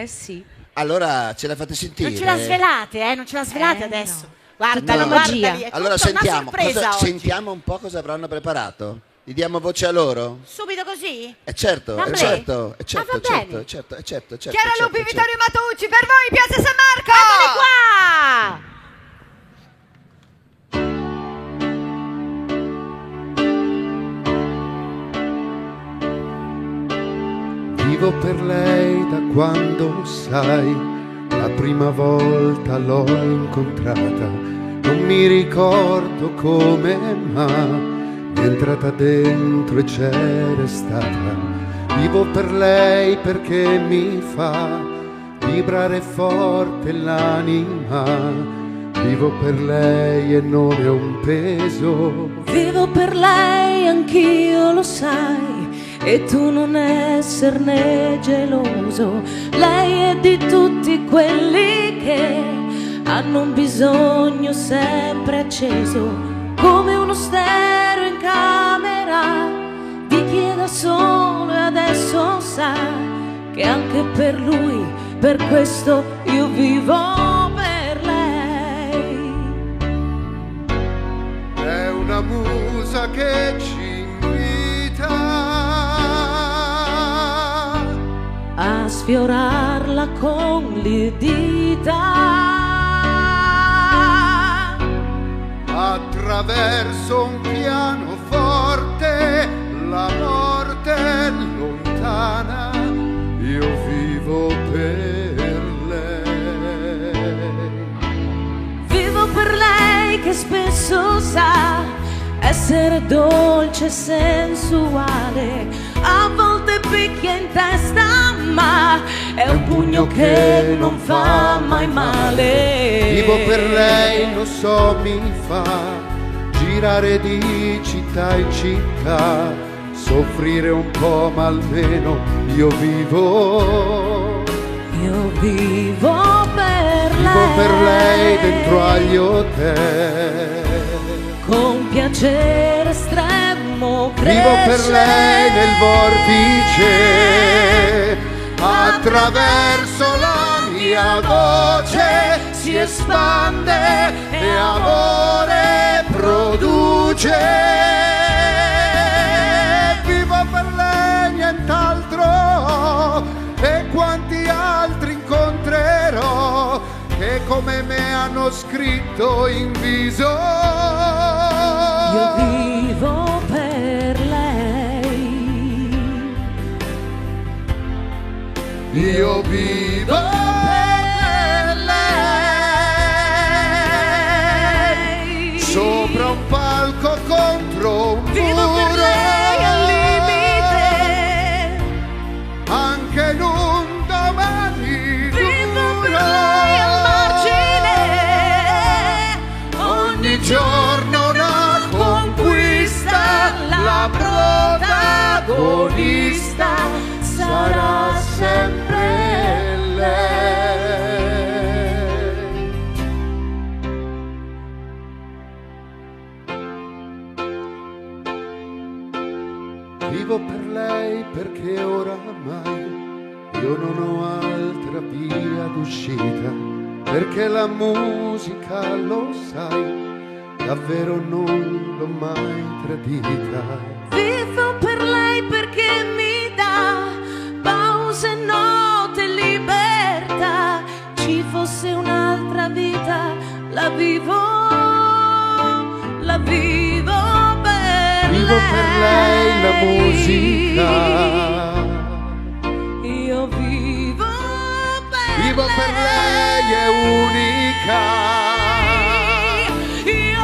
Sì. Allora ce la fate sentire? Non ce la svelate, non ce la svelate adesso. Guarda, No. guarda, è Allora tutta una sentiamo, sorpresa oggi. sentiamo un po' cosa avranno preparato. Gli diamo voce a loro? Subito così? Certo, Va bene. certo, Ah, certo, va bene. certo. Chiara Luppi, Vittorio Matteucci, per voi Piazza San Marco! Eccoli qua! Vivo per lei da quando, sai, la prima volta l'ho incontrata. Non mi ricordo come, ma mi è entrata dentro e c'è restata. Vivo per lei perché mi fa vibrare forte l'anima. Vivo per lei e non è un peso. Vivo per lei, anch'io lo sai, e tu non esserne geloso. Lei è di tutti quelli che hanno un bisogno sempre acceso, come uno stereo in camera di chi è da solo e adesso sa che anche per lui, per questo io vivo per lei. È una musa che ci invita a sfiorarla con le dita. attraverso un pianoforte, la morte è lontana, io vivo per lei. Vivo per lei che spesso sa essere dolce e sensuale, a volte picchia in testa, ma è un pugno che non fa mai male. Vivo per lei, lo so, mi fa girare di città in città, soffrire un po', ma almeno io vivo. Io vivo per lei. Vivo per lei dentro agli hotel. Con piacere estremo Vivo per lei nel vortice, attraverso la mia voce si espande e amore produce. Vivo per lei, nient'altro, e quanti altri incontrerò che come me hanno scritto in viso. Io vivo per lei. Io vivo per lei. Sopra un palco contro un Vivo muro. per lei al limite. Anche in un domani Vivo per duro. lei al margine. Ogni giorno una conquista, la protagonista sarà sempre lei. Vivo per lei perché oramai io non ho altra via d'uscita, perché la musica, lo sai, davvero non l'ho mai tradita. Vivo per lei perché mi dà pause, note, libertà. Ci fosse un'altra vita, la vivo per Vivo lei. per lei la musica. Io vivo per Vivo per lei è unica. Io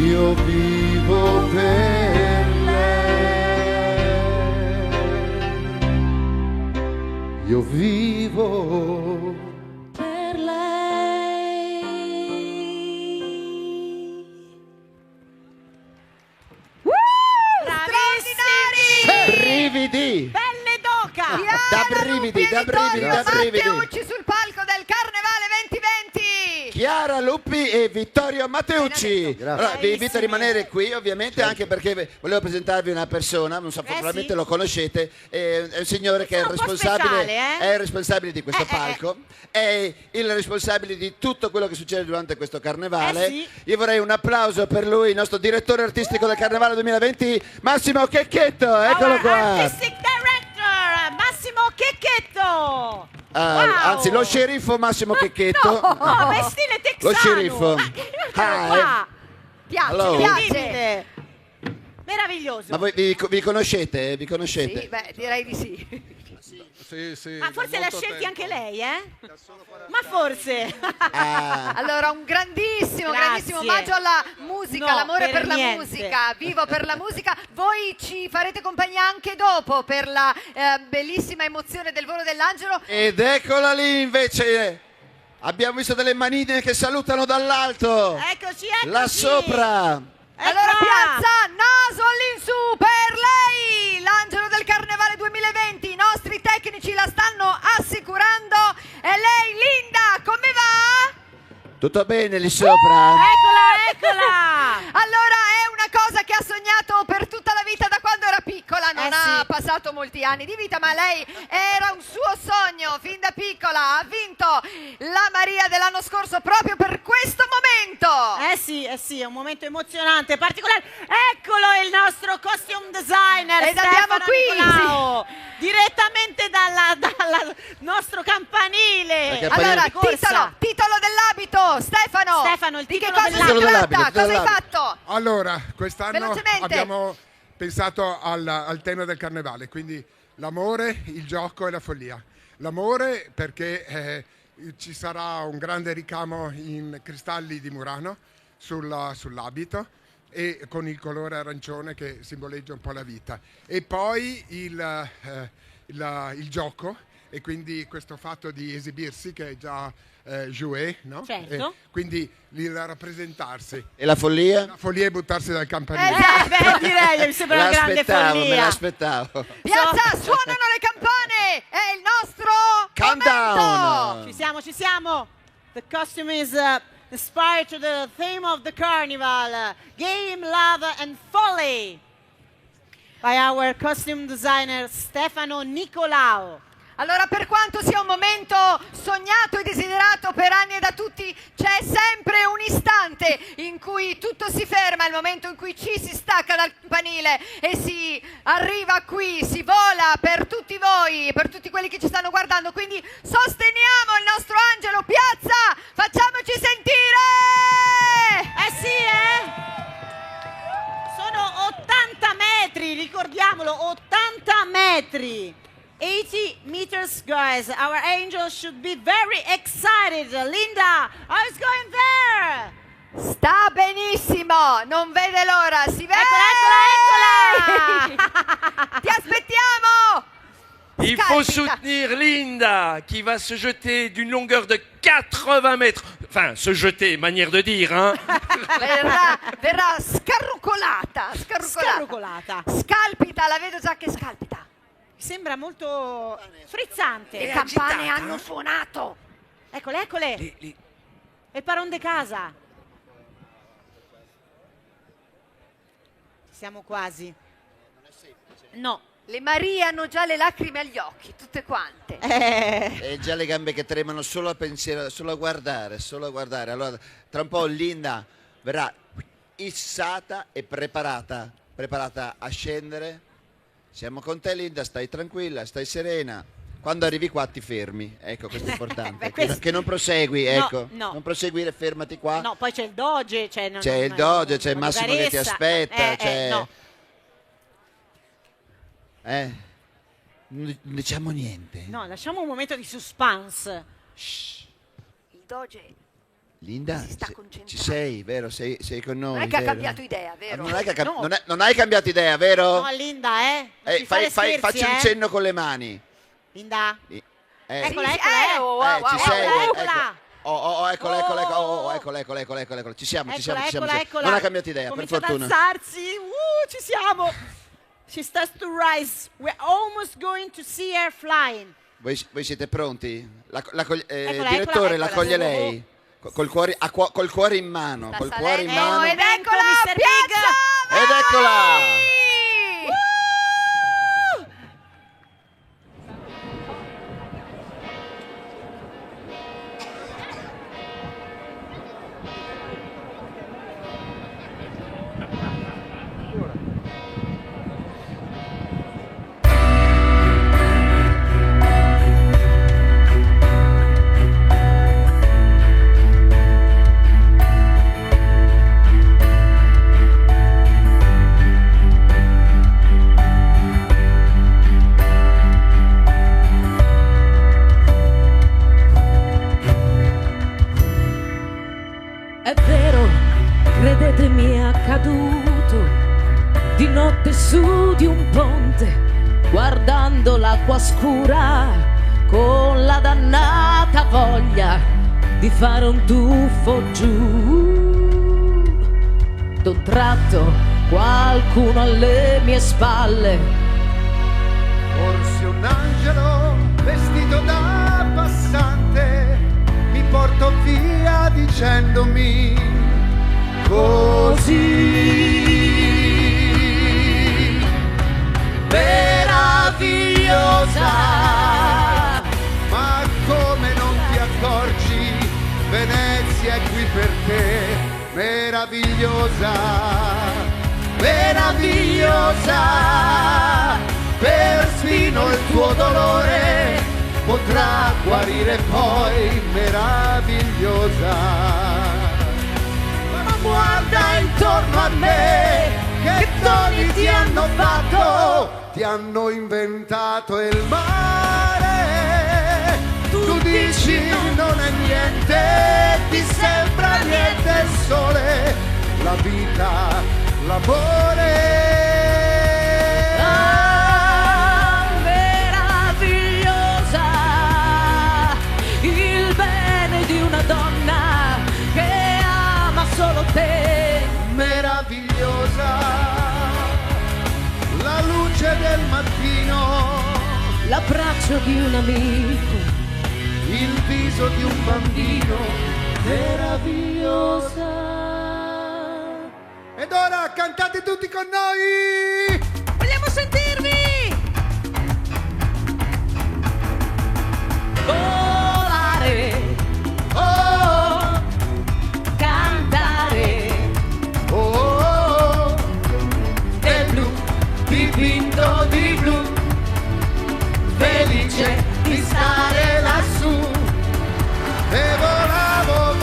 io vivo per lei, io vivo per lei. Brividi! Belle d'oca! Da brividi, da brividi, da brividi. Matteucci sul palco del Carnevale 2020. Chiara Luppi e Vittorio Matteucci. Grazie. Allora, vi invito a rimanere qui, ovviamente, anche perché volevo presentarvi una persona, non so, probabilmente lo conoscete, è un signore che è il responsabile, speciale, è il responsabile di questo palco, è il responsabile di tutto quello che succede durante questo carnevale. Sì. Io vorrei un applauso per lui, il nostro direttore artistico del Carnevale 2020, Massimo Checchetto, eccolo Our qua. Artistic Director, Massimo Checchetto. Wow. Anzi, lo sceriffo Massimo Checchetto. No, stile texano. Lo sceriffo. Qua. Piace, Hello. piace. Incredibile. Meraviglioso. Ma voi vi conoscete? Vi conoscete? Sì, beh, direi di sì. Ma forse l'ha scelti anche lei, eh? Ma forse. Allora, un grandissimo, Grazie. grandissimo omaggio alla musica, No, l'amore per la niente. musica, vivo per la musica. Voi ci farete compagnia anche dopo per la bellissima emozione del volo dell'angelo. Ed eccola lì invece. Abbiamo visto delle manine che salutano dall'alto. Eccoci. Là sopra. Allora, piazza naso all'insù per lei, l'angelo del Carnevale 2020. I nostri tecnici la stanno assicurando. E lei, Linda, come va? Tutto bene lì sopra? Eccola. Allora, è una cosa che ha sognato per tutta la vita da quando era piccola. Non ha passato molti anni di vita, ma lei era un suo sogno fin da piccola. Ha vinto la Maria dell'anno scorso proprio per questo momento. Sì, è un momento emozionante, particolare. Eccolo il nostro costume designer. Ed abbiamo Stefano qui, Nicolao, direttamente dal nostro campanile. Allora, Corsa. titolo dell'abito, Stefano. Stefano, il di che titolo cosa si dell'abito. tratta? Cosa hai fatto? Allora, quest'anno Velocemente. abbiamo pensato al tema del carnevale, quindi l'amore, il gioco e la follia. L'amore perché ci sarà un grande ricamo in cristalli di Murano sull'abito e con il colore arancione che simboleggia un po' la vita. E poi il gioco e quindi questo fatto di esibirsi che è già joué, no? Certo. Quindi il rappresentarsi. E la follia? La follia è buttarsi dal campanile. Direi, mi sembra una grande follia. Me l'aspettavo. Piazza, suonano le campane. È il nostro Countdown. momento. Ci siamo. The costume is inspired to the theme of the carnival, game, love and folly, by our costume designer Stefano Nicolao. Allora, per quanto sia un momento sognato e desiderato per anni e da tutti, c'è sempre un istante in cui tutto si ferma, il momento in cui ci si stacca dal campanile e si arriva qui, si vola per tutti voi, per tutti quelli che ci stanno guardando. Quindi sosteniamo il nostro angelo. Piazza, facciamoci sentire! Sono 80 metri, ricordiamolo, 80 metri. 80 meters, guys. Our angel should be very excited. Linda, how's going there? Sta benissimo, non vede l'ora, si vede! Eccola! Ti aspettiamo! Il faut soutenir Linda qui va se jeter d'une longueur de 80 mètres. Enfin, se jeter, manière de dire, hein. Verrà scarrucolata. Scalpita, la vedo già che scalpita. Sembra molto frizzante. Le campane hanno suonato. Eccole. E il paron de casa. Siamo quasi. No. Le Marie hanno già le lacrime agli occhi, tutte quante. E già le gambe che tremano solo a pensiero, solo a guardare. Allora, tra un po' Linda verrà issata e preparata a scendere. Siamo con te, Linda, stai tranquilla, stai serena. Quando arrivi qua ti fermi, ecco, questo è importante. Che non prosegui, ecco. No. Non proseguire, fermati qua. No, poi c'è il doge. C'è il doge, c'è il Massimo che ti aspetta. No. Non diciamo niente. No, lasciamo un momento di suspense. Il doge Linda, Si sta concentrando. ci sei, vero? Sei con noi. Non è che ha vero? cambiato idea, vero? Non, è che ha No. non hai cambiato idea, vero? No, Linda, Non ci fare Facci scherzi, un cenno con le mani. Linda. Eccola, Eccola, Sì, eccola. wow, ci sei. eccola. Eccola. Ci siamo. Eccola. Non ha cambiato idea, Comincia per fortuna. ad alzarsi. Ci siamo. She starts to rise. We're almost going to see her flying. Voi siete pronti? Eccola, Direttore, la eccola. coglie lei? Col cuore in mano. Sta Col cuore in salendo mano. ed eccola, Mr. Big. piazza! Ed eccola! È vero, credetemi, è accaduto di notte su di un ponte, guardando l'acqua scura, con la dannata voglia di fare un tuffo giù. D'un tratto qualcuno alle mie spalle, Forse un angelo vestito da passante mi portò via dicendomi così meravigliosa. Ma come non ti accorgi, Venezia è qui per te, meravigliosa, meravigliosa. Persino il tuo dolore potrà guarire poi, meravigliosa. Ma guarda intorno a me, che doni ti hanno fatto, ti hanno inventato il mare. Tu dici non è niente, ti sembra niente il sole, la vita, l'amore. il bene di una donna che ama solo te. Meravigliosa, la luce del mattino, L'abbraccio di un amico, il viso di un bambino, meravigliosa. Ed ora cantate tutti con noi! Vogliamo sentirvi! Volare, Oh, cantare, oh, oh, del blu, dipinto di blu, felice di stare lassù. E volavo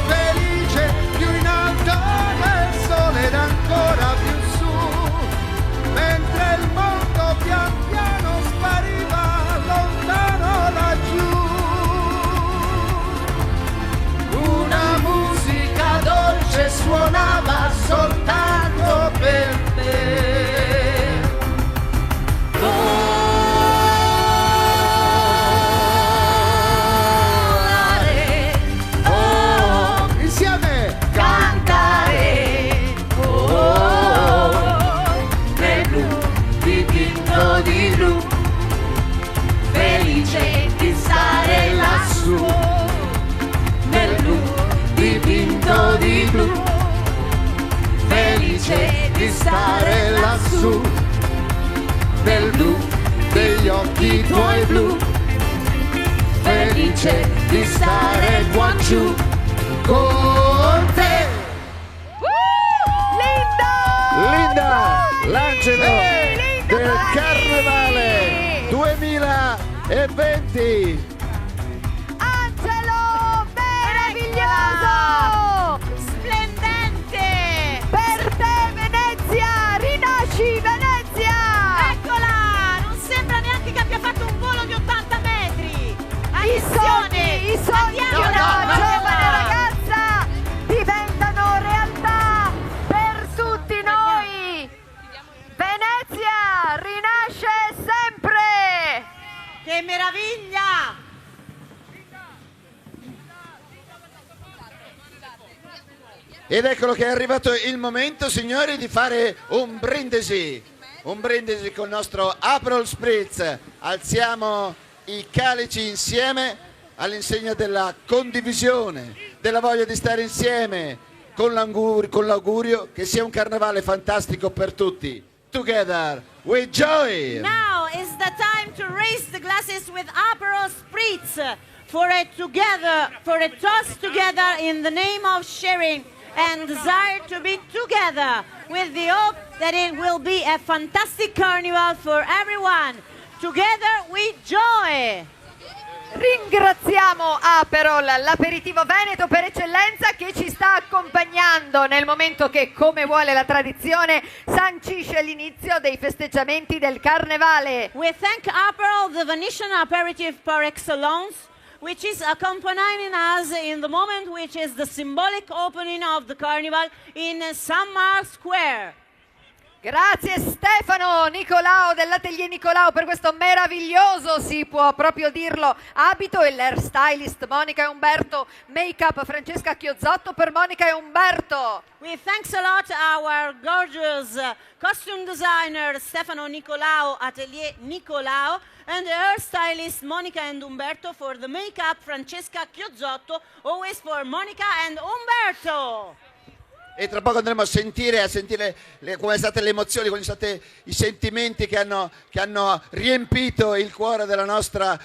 felice, più in alto nel sole ed ancora più su, mentre il mondo pian piano spariva lontano laggiù. Una musica dolce suonava soltanto per te. volare, Oh, insieme! cantare, Nel blu, dipinto di blu, felice di stare lassù. nel blu, Dipinto di blu, felice di stare lassù. Nel blu degli occhi tuoi blu, felice di stare qua giù con te. Linda, l'angelo Linda del Paghi! Carnevale 2020. Angelo meraviglioso! Splendente! Per te Venezia! Rinasci Venezia! Eccola! Non sembra neanche che abbia fatto un volo di 80 metri! I sogni di una giovane ragazza! Ed eccolo che è arrivato il momento, signori, di fare un brindisi con il nostro Aperol Spritz. Alziamo i calici insieme all'insegna della condivisione, della voglia di stare insieme, con l'augurio che sia un carnevale fantastico per tutti. Together with joy! Now is the time to raise the glasses with Aperol Spritz for a toast together in the name of sharing and desire to be together with the hope that it will be a fantastic carnival for everyone. Together with joy! Ringraziamo Aperol, l'aperitivo veneto per eccellenza, che ci sta accompagnando nel momento che, come vuole la tradizione, sancisce l'inizio dei festeggiamenti del Carnevale. We thank Aperol, the Venetian aperitif par excellence, which is accompanying us in the moment which is the symbolic opening of the carnival in San Marco Square. Grazie Stefano Nicolao dell'Atelier Nicolao per questo meraviglioso, si può proprio dirlo, abito, e l'hairstylist Monica e Umberto, make-up Francesca Chiozotto per Monica e Umberto. We thanks a lot our gorgeous costume designer Stefano Nicolao, Atelier Nicolao, and the hairstylist Monica and Umberto for the make-up Francesca Chiozotto, always for Monica and Umberto. E tra poco andremo a sentire come è state le emozioni, quali sono stati i sentimenti che hanno riempito il cuore della nostra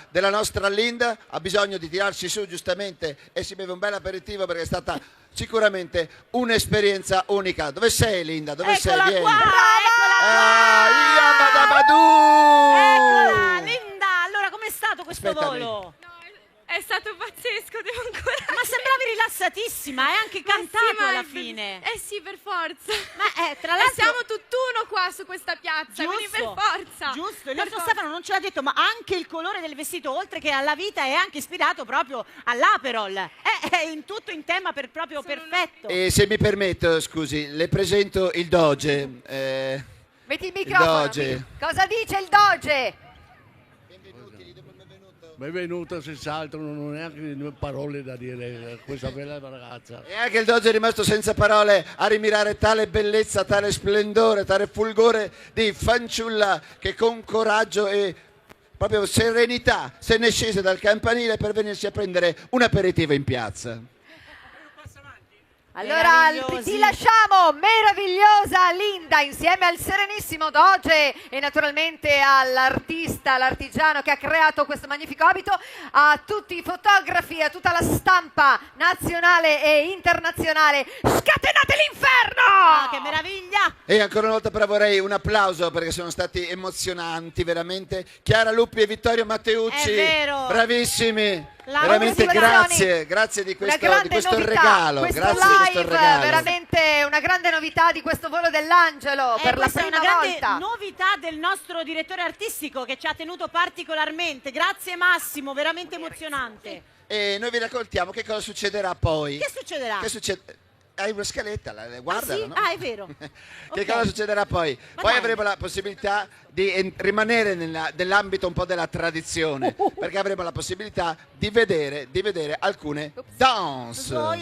Linda. Ha bisogno di tirarsi su giustamente e si beve un bel aperitivo perché è stata sicuramente un'esperienza unica. Dove sei Linda? Dove sei? Vieni. Eccola Linda, allora com'è stato questo volo? È stato pazzesco, devo ancora... Ma sembravi rilassatissima, hai anche cantato alla fine. Sì, per forza. Ma tra l'altro... siamo tutt'uno qua su questa piazza, quindi per forza. Giusto, il nostro Stefano non ce l'ha detto, ma anche il colore del vestito, oltre che alla vita, è anche ispirato proprio all'Aperol. È in tutto in tema proprio perfetto. E se mi permetto, scusi, le presento il Doge. Metti il microfono. Doge. Cosa dice il Doge? Benvenuta, senz'altro, non ho neanche parole da dire a questa bella ragazza. E anche il Doge è rimasto senza parole a rimirare tale bellezza, tale splendore, tale fulgore di fanciulla che con coraggio e proprio serenità se ne scese dal campanile per venirsi a prendere un aperitivo in piazza. Allora ti lasciamo, meravigliosa Linda, insieme al serenissimo Doge e naturalmente all'artista, l'artigiano che ha creato questo magnifico abito, a tutti i fotografi, a tutta la stampa nazionale e internazionale. Scatenate l'inferno! Ah, che meraviglia! E ancora una volta però vorrei un applauso perché sono stati emozionanti veramente. Chiara Luppi e Vittorio Matteucci, è vero, bravissimi. Veramente grazie di questo regalo. Questo grazie live, di questo regalo. Veramente una grande novità di questo volo dell'Angelo per la prima volta. È una grande volta. novità del nostro direttore artistico che ci ha tenuto particolarmente. Grazie Massimo, veramente emozionante. E noi vi raccontiamo che cosa succederà poi. Che succederà? Hai una scaletta, guardala, sì? no? Ah, è vero. Che cosa succederà poi? Poi avremo la possibilità di rimanere nell'ambito un po' della tradizione, perché avremo la possibilità di vedere alcune dance. So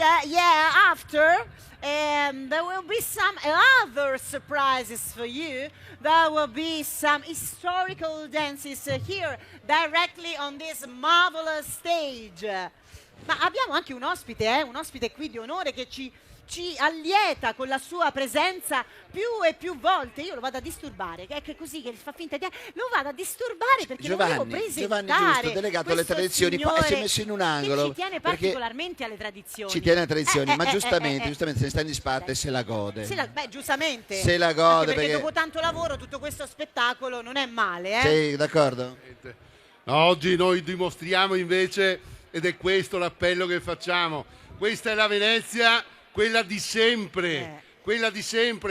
after there will be some other surprises for you. There will be some historical dances here directly on this marvelous stage. Ma abbiamo anche un ospite qui di onore che ci allieta con la sua presenza più e più volte. Io lo vado a disturbare, che è così che fa finta di... Lo vado a disturbare perché lo devo presentare. Giovanni, giusto, delegato alle tradizioni, si è messo in un angolo. Ci tiene particolarmente alle tradizioni. Ci tiene alle tradizioni, ma giustamente se ne sta in disparte e se la gode. Giustamente. Se la gode perché dopo tanto lavoro tutto questo spettacolo non è male, Sì, d'accordo. Oggi noi dimostriamo invece, ed è questo l'appello che facciamo, questa è la Venezia, quella di sempre,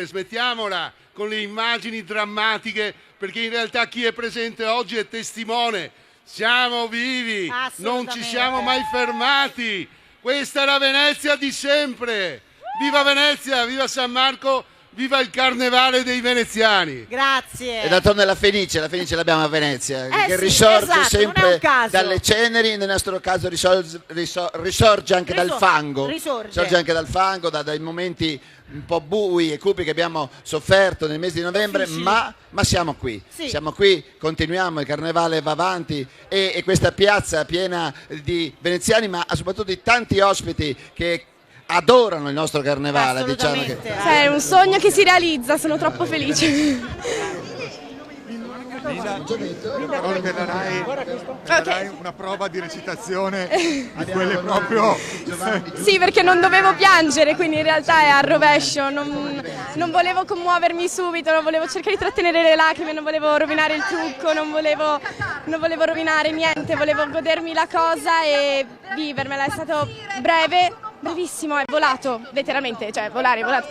smettiamola con le immagini drammatiche, perché in realtà chi è presente oggi è testimone, siamo vivi, non ci siamo mai fermati, questa è la Venezia di sempre, viva Venezia, viva San Marco, Viva il carnevale dei veneziani! Grazie. E d'altronde la Fenice l'abbiamo a Venezia, che sì, risorge esatto, non è sempre un caso. dalle ceneri, nel nostro caso risorge anche dal fango. Risorge anche dal fango, dai momenti un po' bui e cupi che abbiamo sofferto nel mese di novembre, ma siamo qui. Sì. Siamo qui, continuiamo, il carnevale va avanti e questa piazza piena di veneziani, ma soprattutto di tanti ospiti che adorano il nostro carnevale, diciamo che... È un sogno che si realizza, sono troppo felice. Però darai una prova di recitazione di quelle proprio... Sì, perché non dovevo piangere, quindi in realtà è al rovescio, non volevo commuovermi subito, non volevo cercare di trattenere le lacrime, non volevo rovinare il trucco, non volevo rovinare niente, volevo godermi la cosa e vivermela. È stato breve, brevissimo, è volato, letteralmente, cioè volare, è volato,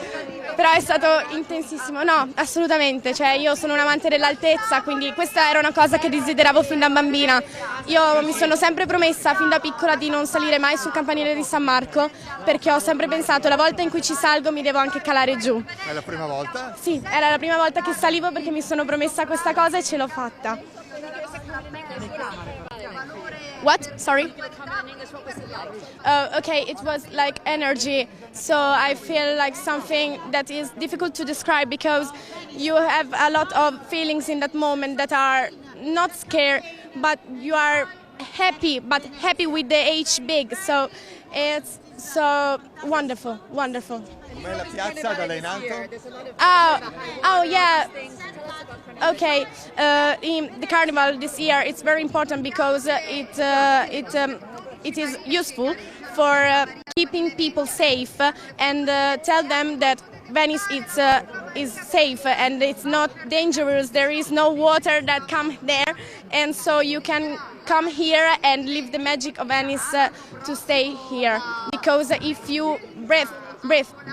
però è stato intensissimo, no, assolutamente, cioè io sono un amante dell'altezza, quindi questa era una cosa che desideravo fin da bambina. Io mi sono sempre promessa fin da piccola di non salire mai sul campanile di San Marco, perché ho sempre pensato la volta in cui ci salgo mi devo anche calare giù. È la prima volta? Sì, era la prima volta che salivo perché mi sono promessa questa cosa e ce l'ho fatta. What? Sorry? Okay, it was like energy. So I feel like something that is difficult to describe because you have a lot of feelings in that moment that are not scared, but you are happy, but happy with the H big. So it's so wonderful, wonderful. Com'è la piazza da lei in alto? Oh yeah. Okay, in the carnival this year it's very important because it is useful for keeping people safe and tell them that Venice is safe and it's not dangerous. There is no water that comes there, and so you can come here and live the magic of Venice to stay here. Because if you breathe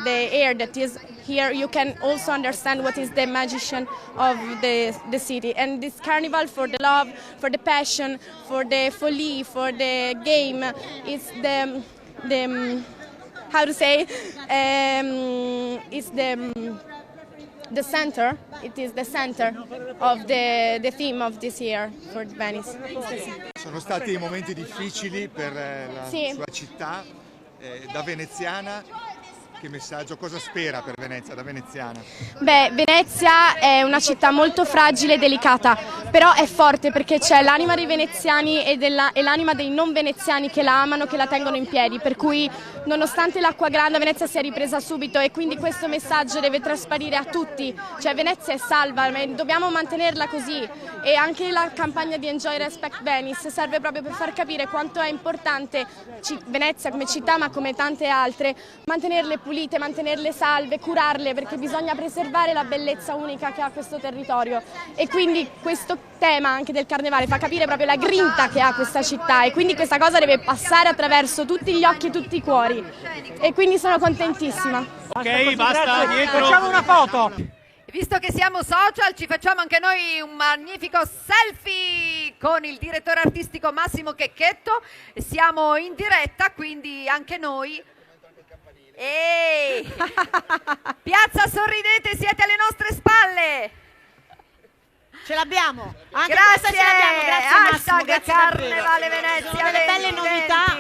the air that is here, you can also understand what is the magician of the city. And this carnival, for the love, for the passion, for the folie, for the game, it's the how to say, it's the center. It is the center of the theme of this year for Venice. Sono stati momenti difficili per la sua città, da veneziana. Che messaggio, cosa spera per Venezia, da veneziana? Beh, Venezia è una città molto fragile e delicata, però è forte perché c'è l'anima dei veneziani e l'anima dei non veneziani che la amano, che la tengono in piedi, per cui nonostante l'acqua grande Venezia si è ripresa subito e quindi questo messaggio deve trasparire a tutti, cioè Venezia è salva, dobbiamo mantenerla così, e anche la campagna di Enjoy Respect Venice serve proprio per far capire quanto è importante Venezia come città, ma come tante altre, mantenerle pulite, mantenerle salve, curarle, perché bisogna preservare la bellezza unica che ha questo territorio. E quindi questo tema anche del carnevale fa capire proprio la grinta che ha questa città, e quindi questa cosa deve passare attraverso tutti gli occhi e tutti i cuori, e quindi sono contentissima. Ok, basta, dietro. Facciamo una foto. Visto che siamo social, ci facciamo anche noi un magnifico selfie con il direttore artistico Massimo Checchetto. Siamo in diretta, quindi anche noi. Ehi! Piazza, sorridete, siete alle nostre spalle! Ce l'abbiamo! Anche Grazie! questa ce l'abbiamo, grazie Massimo, grazie Carnevale davvero. Venezia, Sono delle belle novità.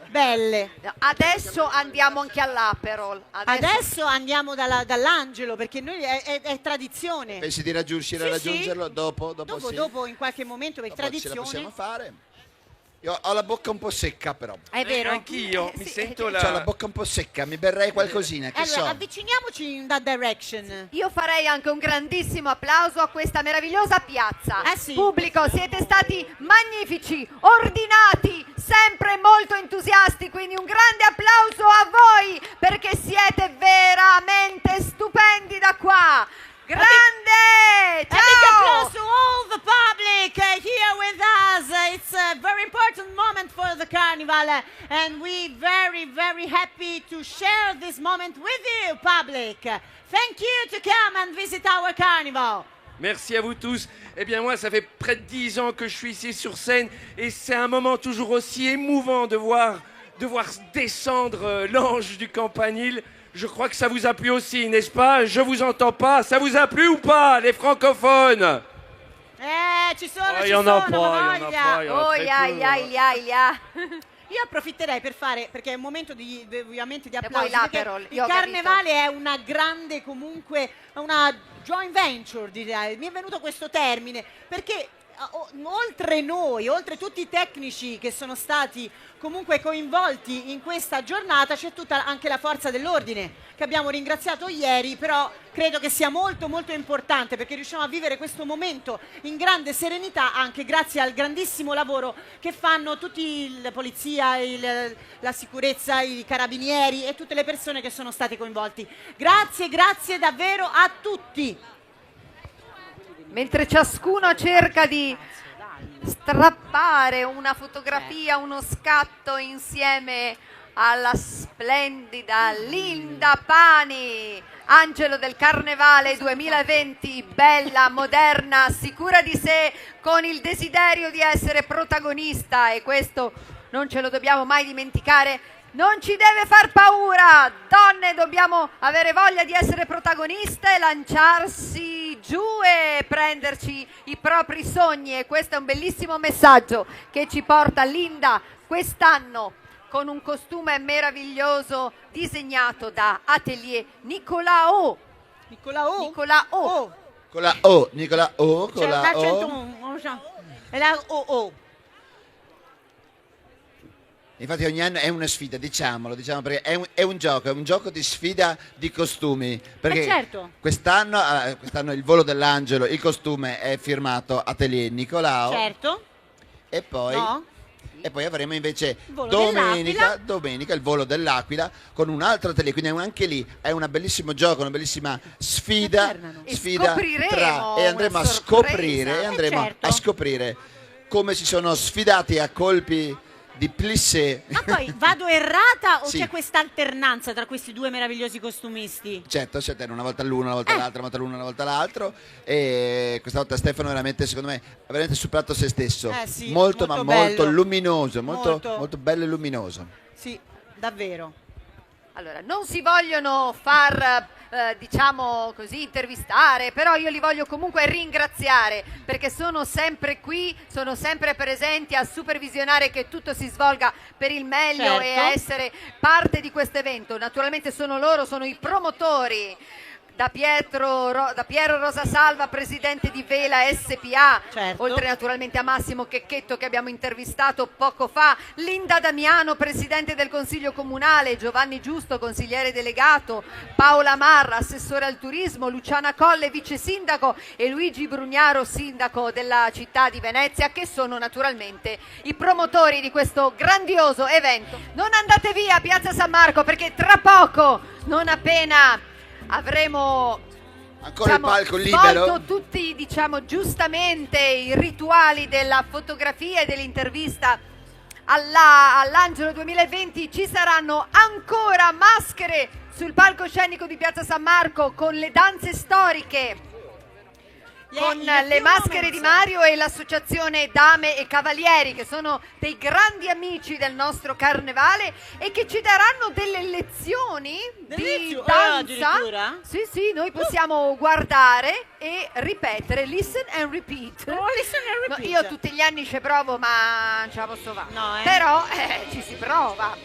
Belle. Adesso andiamo anche all'Aperol. Adesso andiamo dall'Angelo, perché noi è tradizione. Pensi di riuscire a raggiungerlo dopo? Dopo in qualche momento, per tradizione. Ce la possiamo fare. Io ho la bocca un po' secca, però. È vero. Anch'io mi sento Ho la bocca un po' secca, mi berrei qualcosina, che Allora, so. avviciniamoci in that direction. Io farei anche un grandissimo applauso a questa meravigliosa piazza. Sì. Pubblico, siete stati magnifici, ordinati, sempre molto entusiasti, quindi un grande applauso a voi, perché siete veramente stupendi da qua. Grande! A big applause to all the public here with us. It's a very important moment for the carnival, and we very happy to share this moment with you, public. Thank you to come and visit our carnival. Merci à vous tous. Eh bien moi, ça fait près de 10 ans que je suis ici sur scène et c'est un moment toujours aussi émouvant de voir descendre l'ange du campanile. Je crois que ça vous a plu aussi, n'est-ce pas? Je vous entends pas. Ça vous a plu ou pas, les francophones? Ci sono, Oh, ci io non sono, puoi, ma io non voglia. puoi, io Oh, très ia, peu. ia, ia, ia. Io approfitterei per fare, perché è un momento ovviamente di poi applausi, perché l'Aperol, il io ho carnevale è una grande, comunque, una joint venture, direi. Mi è venuto questo termine, perché oltre noi, oltre tutti i tecnici che sono stati comunque coinvolti in questa giornata, c'è tutta anche la forza dell'ordine, che abbiamo ringraziato ieri, però credo che sia molto molto importante, perché riusciamo a vivere questo momento in grande serenità anche grazie al grandissimo lavoro che fanno tutti, la polizia, la sicurezza, i carabinieri e tutte le persone che sono state coinvolti. Grazie, grazie davvero a tutti. Mentre ciascuno cerca di strappare una fotografia, uno scatto insieme alla splendida Linda Pani, angelo del Carnevale 2020, bella, moderna, sicura di sé, con il desiderio di essere protagonista, e questo non ce lo dobbiamo mai dimenticare. Non ci deve far paura, donne, dobbiamo avere voglia di essere protagoniste, lanciarsi giù e prenderci i propri sogni, e questo è un bellissimo messaggio che ci porta Linda quest'anno con un costume meraviglioso disegnato da Atelier Nicolao. Con la O, Nicola O, con C'è un la accento, O. è la O. Infatti ogni anno è una sfida, diciamo perché è un gioco di sfida di costumi. Perché certo. quest'anno il volo dell'angelo, il costume è firmato Atelier Nicolao. Certo. E poi, No. e poi avremo invece volo domenica il volo dell'Aquila con un altro atelier. Quindi anche lì è un bellissimo gioco, una bellissima sfida. E sfida scopriremo e andremo una a scoprire, sorpresa. a scoprire come si sono sfidati a colpi di plissé. Ma poi vado errata o Sì. c'è questa alternanza tra questi due meravigliosi costumisti? Certo, una volta l'uno, una volta l'altro, una volta l'uno, una volta l'altro. E questa volta Stefano veramente, secondo me, ha veramente superato se stesso. Sì, molto molto molto bello. luminoso, Molto. molto bello e luminoso. Sì, davvero. Allora, non si vogliono far, diciamo così, intervistare, però io li voglio comunque ringraziare, perché sono sempre qui, sono sempre presenti a supervisionare che tutto si svolga per il meglio, Certo. e a essere parte di questo evento. Naturalmente sono loro, sono i promotori. Da Piero Rosa Salva, presidente di Vela SPA, Certo. oltre naturalmente a Massimo Checchetto che abbiamo intervistato poco fa, Linda Damiano, presidente del Consiglio Comunale, Giovanni Giusto, consigliere delegato, Paola Marra, assessore al turismo, Luciana Colle, vice sindaco, e Luigi Brugnaro, sindaco della città di Venezia, che sono naturalmente i promotori di questo grandioso evento. Non andate via, Piazza San Marco, perché tra poco, non appena avremo Ancora il palco libero. svolto tutti, giustamente i rituali della fotografia e dell'intervista all'Angelo 2020, ci saranno ancora maschere sul palcoscenico di Piazza San Marco con le danze storiche, con le maschere di Mario e l'associazione Dame e Cavalieri, che sono dei grandi amici del nostro carnevale e che ci daranno delle lezioni di danza. addirittura? Sì, noi possiamo guardare e ripetere, listen and repeat. Listen and No, repeat. io tutti gli anni ci provo, ma non ce la posso fare. No, Però ci si prova.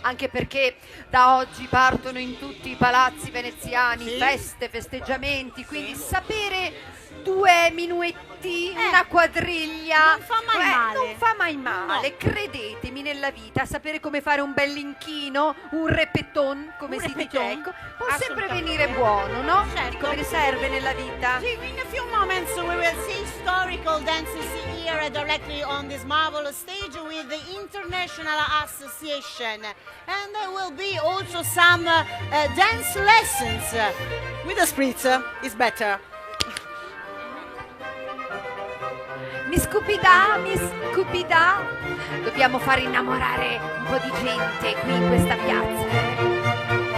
Anche perché da oggi partono in tutti i palazzi veneziani feste, festeggiamenti, quindi sapere 2 minuetti, una quadriglia non fa mai male. non fa mai male. No. Credetemi, nella vita sapere come fare un bell'inchino, un repeton, come si dice, ecco, può sempre venire buono, no? Certo. Come serve nella vita. In a few moments we will see historical dances here directly on this marvelous stage with the International Association, and there will be also some dance lessons with a spritz is better. Mi scupida. Dobbiamo far innamorare un po' di gente qui in questa piazza.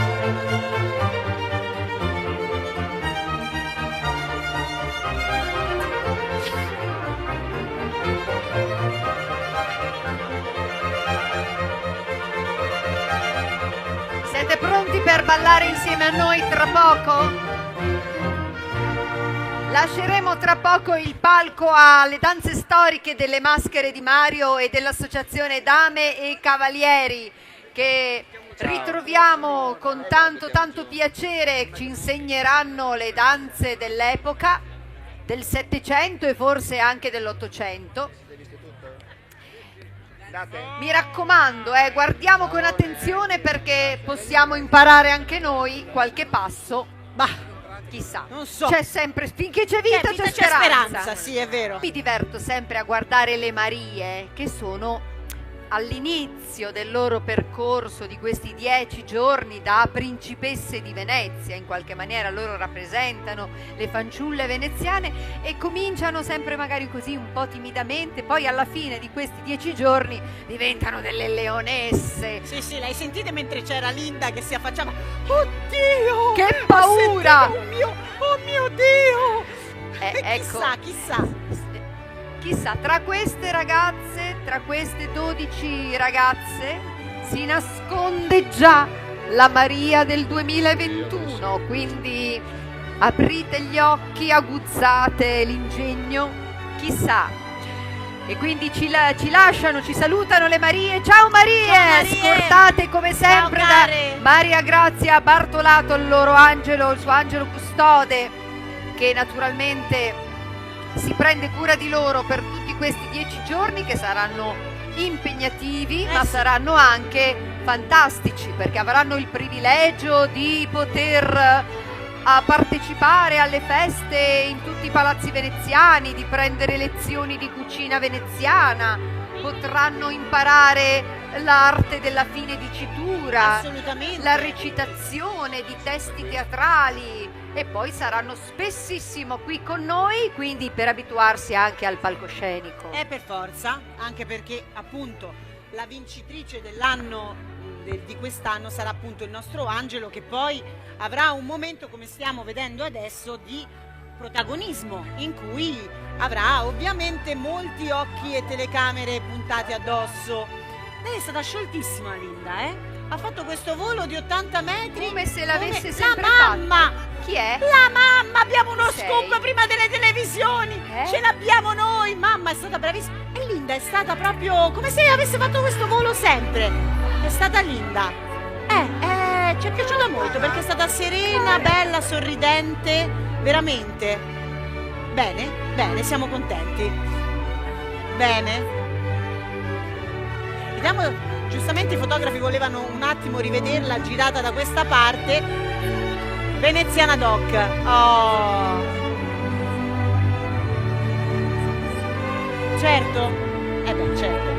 Siete pronti per ballare insieme insieme a noi tra poco? Lasceremo tra poco il palco alle danze storiche delle maschere di Mario e dell'associazione Dame e Cavalieri, che ritroviamo con tanto piacere. Ci insegneranno le danze dell'epoca, del Settecento e forse anche dell'Ottocento. Mi raccomando, guardiamo con attenzione, perché possiamo imparare anche noi qualche passo. Bah, chissà, non so. C'è sempre, finché c'è vita, c'è c'è speranza. speranza, sì, è vero. Mi diverto sempre a guardare le Marie, che sono all'inizio del loro percorso di questi 10 giorni da principesse di Venezia. In qualche maniera loro rappresentano le fanciulle veneziane e cominciano sempre magari così un po' timidamente, poi alla fine di questi 10 giorni diventano delle leonesse. Sì, l'hai sentita mentre c'era Linda che si affacciava. Oddio! Che paura! Oh mio Dio! Ecco, chissà, tra queste ragazze, tra queste 12 ragazze, si nasconde già la Maria del 2021, quindi aprite gli occhi, aguzzate l'ingegno, chissà. E quindi ci lasciano, ci salutano le Marie. Ciao Marie! Ciao Marie! Scortate come sempre da Maria Grazia Bartolato, il suo angelo custode, che naturalmente si prende cura di loro per tutti questi 10 giorni, che saranno impegnativi, ma saranno anche fantastici, perché avranno il privilegio di poter partecipare alle feste in tutti i palazzi veneziani, di prendere lezioni di cucina veneziana, potranno imparare l'arte della finedicitura, la recitazione di testi teatrali, e poi saranno spessissimo qui con noi, quindi per abituarsi anche al palcoscenico. Per forza, anche perché appunto la vincitrice dell'anno di quest'anno sarà appunto il nostro Angelo, che poi avrà un momento, come stiamo vedendo adesso, di protagonismo, in cui avrà ovviamente molti occhi e telecamere puntati addosso. Lei è stata scioltissima, Linda, ha fatto questo volo di 80 metri come se l'avesse sempre la mamma fatto. Chi è? La mamma, abbiamo uno scoop prima delle televisioni, ce l'abbiamo noi. Mamma è stata bravissima, e Linda è stata proprio come se avesse fatto questo volo sempre. È stata Linda, ci è piaciuta molto, perché è stata serena, bella, sorridente, veramente bene, siamo contenti. Bene, vediamo. Giustamente i fotografi volevano un attimo rivederla girata da questa parte. Veneziana Doc. Certo. Certo.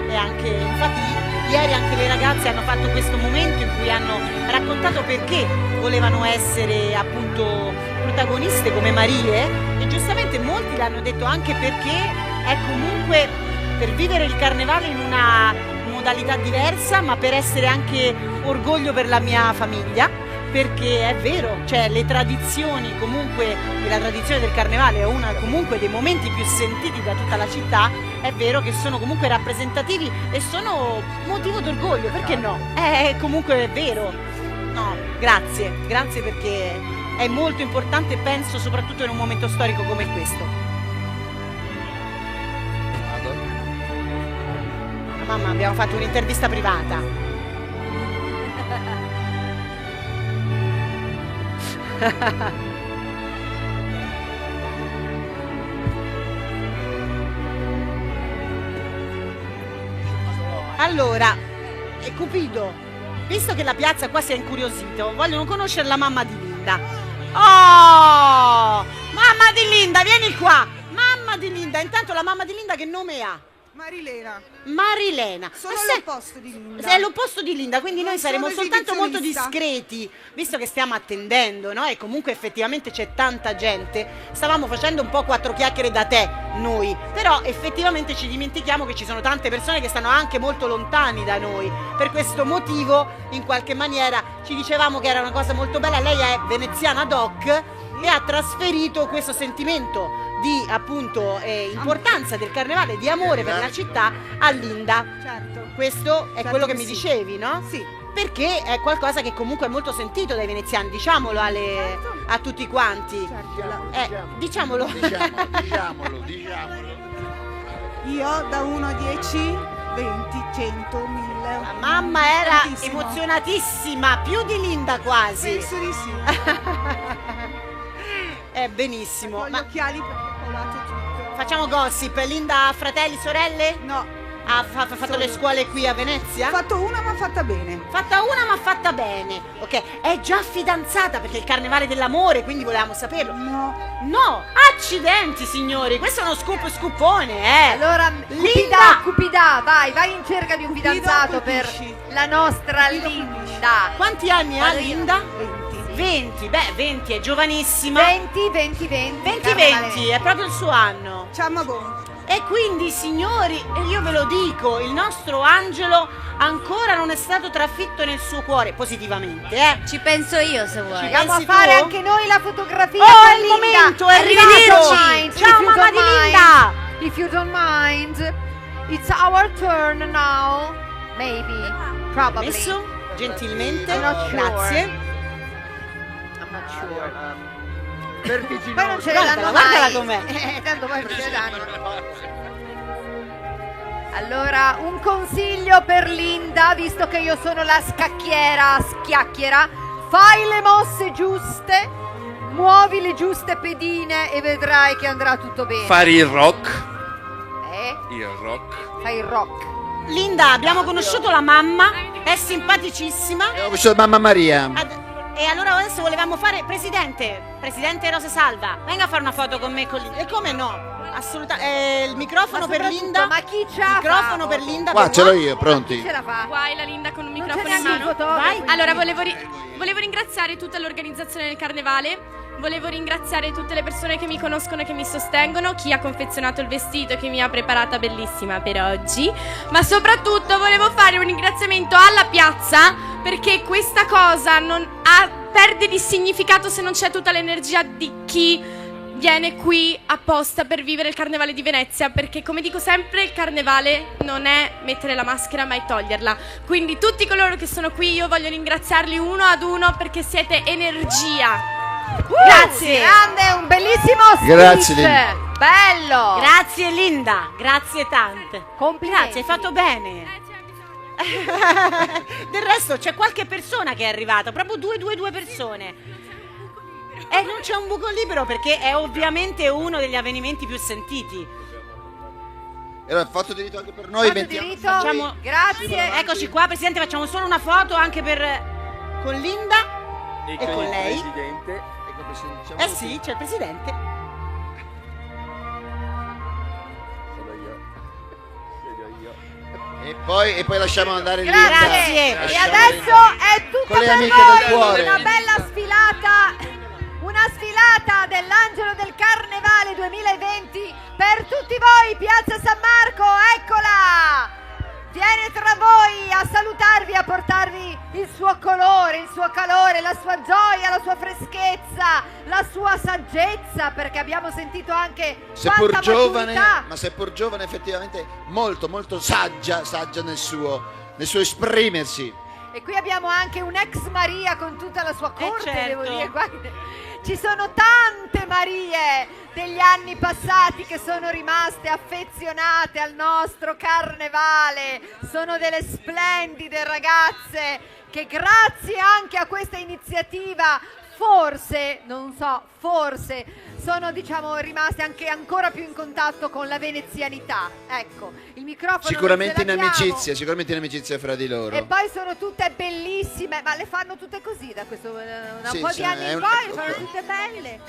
E anche, infatti, ieri anche le ragazze hanno fatto questo momento in cui hanno raccontato perché volevano essere appunto protagoniste come Marie, e giustamente molti l'hanno detto anche perché è comunque per vivere il carnevale in una modalità diversa, ma per essere anche orgoglio per la mia famiglia, perché è vero, cioè le tradizioni comunque, e la tradizione del carnevale è una comunque dei momenti più sentiti da tutta la città, è vero che sono comunque rappresentativi e sono motivo d'orgoglio, perché no? Comunque è vero. No, grazie perché è molto importante, penso, soprattutto in un momento storico come questo. Mamma, abbiamo fatto un'intervista privata. Allora, Cupido, visto che la piazza qua si è incuriosito, vogliono conoscere la mamma di Linda. Oh! Mamma di Linda, vieni qua! Mamma di Linda, intanto la mamma di Linda che nome ha? Marilena. Sono l'opposto di Linda. Sei l'opposto di Linda, quindi noi saremo soltanto molto discreti, visto che stiamo attendendo, no? E comunque effettivamente c'è tanta gente. Stavamo facendo un po' quattro chiacchiere da te, noi, però effettivamente ci dimentichiamo che ci sono tante persone che stanno anche molto lontani da noi. Per questo motivo, in qualche maniera, ci dicevamo che era una cosa molto bella. Lei è veneziana doc e ha trasferito questo sentimento di appunto importanza del carnevale, di amore per la città a Linda. Certo. Questo è quello che mi dicevi, no? Sì, perché è qualcosa che comunque è molto sentito dai veneziani, diciamolo a tutti quanti. Diciamolo. Diciamolo. Io da 1 a 10, 20, 100, 1000. La mamma era tantissimo. emozionatissima, più di Linda quasi. Penso di sì. Benissimo. Ho gli occhiali perché ho colato tutto. Facciamo gossip. Linda ha fratelli, sorelle? No. Ha fatto le scuole qui a Venezia? Ho fatto una ma fatta bene. Fatta una ma fatta bene. Ok, è già fidanzata perché è il carnevale dell'amore, quindi volevamo saperlo. No, accidenti signori, questo è uno scoopone, Allora, Cupida, vai in cerca di un fidanzato per la nostra Linda. Quanti anni ha Vado io. Linda? 20, 20 è giovanissima. 20, 20 è proprio il suo anno. Ciao E quindi signori, io ve lo dico, il nostro Angelo ancora non è stato trafitto nel suo cuore, positivamente, Ci penso io se vuoi. Andiamo a Pensi fare tu? anche noi la fotografia Oh, con è il Linda. momento, è Arrivederci. arrivato. Ciao, mamma di Linda. If you don't mind, it's our turn now. Maybe, probably. Messo? Gentilmente, I'm not sure. grazie. I'm not sure. Vertiginoso. Poi non ce le danno Guardala mai. com'è. Tanto poi non ce le danno. Allora, un consiglio per Linda, visto che io sono la schiacchiera, fai le mosse giuste, muovi le giuste pedine e vedrai che andrà tutto bene. Fare il rock. Il rock. Linda, abbiamo conosciuto la mamma, è simpaticissima. Ho visto mamma Maria. E allora adesso volevamo fare Presidente Rosa Salva, venga a fare una foto con me con Linda. E come no? Assolutamente. Il microfono Ma per soprattutto, Linda. ma chi ce la Microfono fa? per Linda. Qua per ce l'ho voi. io, pronti. Chi ce la fa? Guai la Linda con un Non microfono c'è in neanche mano. il fotografo. Allora, volevo ringraziare tutta l'organizzazione del carnevale. Volevo ringraziare tutte le persone che mi conoscono e che mi sostengono, chi ha confezionato il vestito e che mi ha preparata bellissima per oggi, ma soprattutto volevo fare un ringraziamento alla piazza, perché questa cosa perde di significato se non c'è tutta l'energia di chi viene qui apposta per vivere il carnevale di Venezia, perché come dico sempre il carnevale non è mettere la maschera ma è toglierla. Quindi tutti coloro che sono qui io voglio ringraziarli uno ad uno perché siete energia. Grazie. Grande, un bellissimo speech. Grazie, Linda. Bello. Grazie Linda, grazie tante. Complimenti. Grazie, hai fatto bene. Del resto c'è qualche persona che è arrivata, proprio due persone. E non c'è un buco libero perché è ovviamente uno degli avvenimenti più sentiti. E allora, fatto diritto anche per noi. Facciamo... Grazie. Eccoci qua, Presidente, facciamo solo una foto anche con Linda e con lei. Presidente. Eh sì, c'è il Presidente. E poi lasciamo andare Linda. Grazie. E Lasciamo adesso Linda. è tutta Con le per amiche del voi cuore. una bella sfilata. Una sfilata dell'Angelo del Carnevale 2020 per tutti voi, Piazza San Marco, eccola! Viene tra voi a salutarvi, a portarvi il suo colore, il suo calore, la sua gioia, la sua freschezza, la sua saggezza, perché abbiamo sentito anche Seppur quanta giovane, maturità. ma seppur giovane effettivamente molto saggia nel suo esprimersi. E qui abbiamo anche un'ex Maria con tutta la sua corte, certo. devo dire. Guarda, ci sono tante Marie degli anni passati che sono rimaste affezionate al nostro carnevale. Sono delle splendide ragazze che grazie anche a questa iniziativa forse, non so, forse sono rimaste anche ancora più in contatto con la venezianità. Ecco, il microfono Sicuramente in non ce l'abbiamo. amicizia fra di loro. E poi sono tutte bellissime, ma le fanno tutte così da questo un Sì, po' sì, di anni è in un- poi, fanno tutte belle.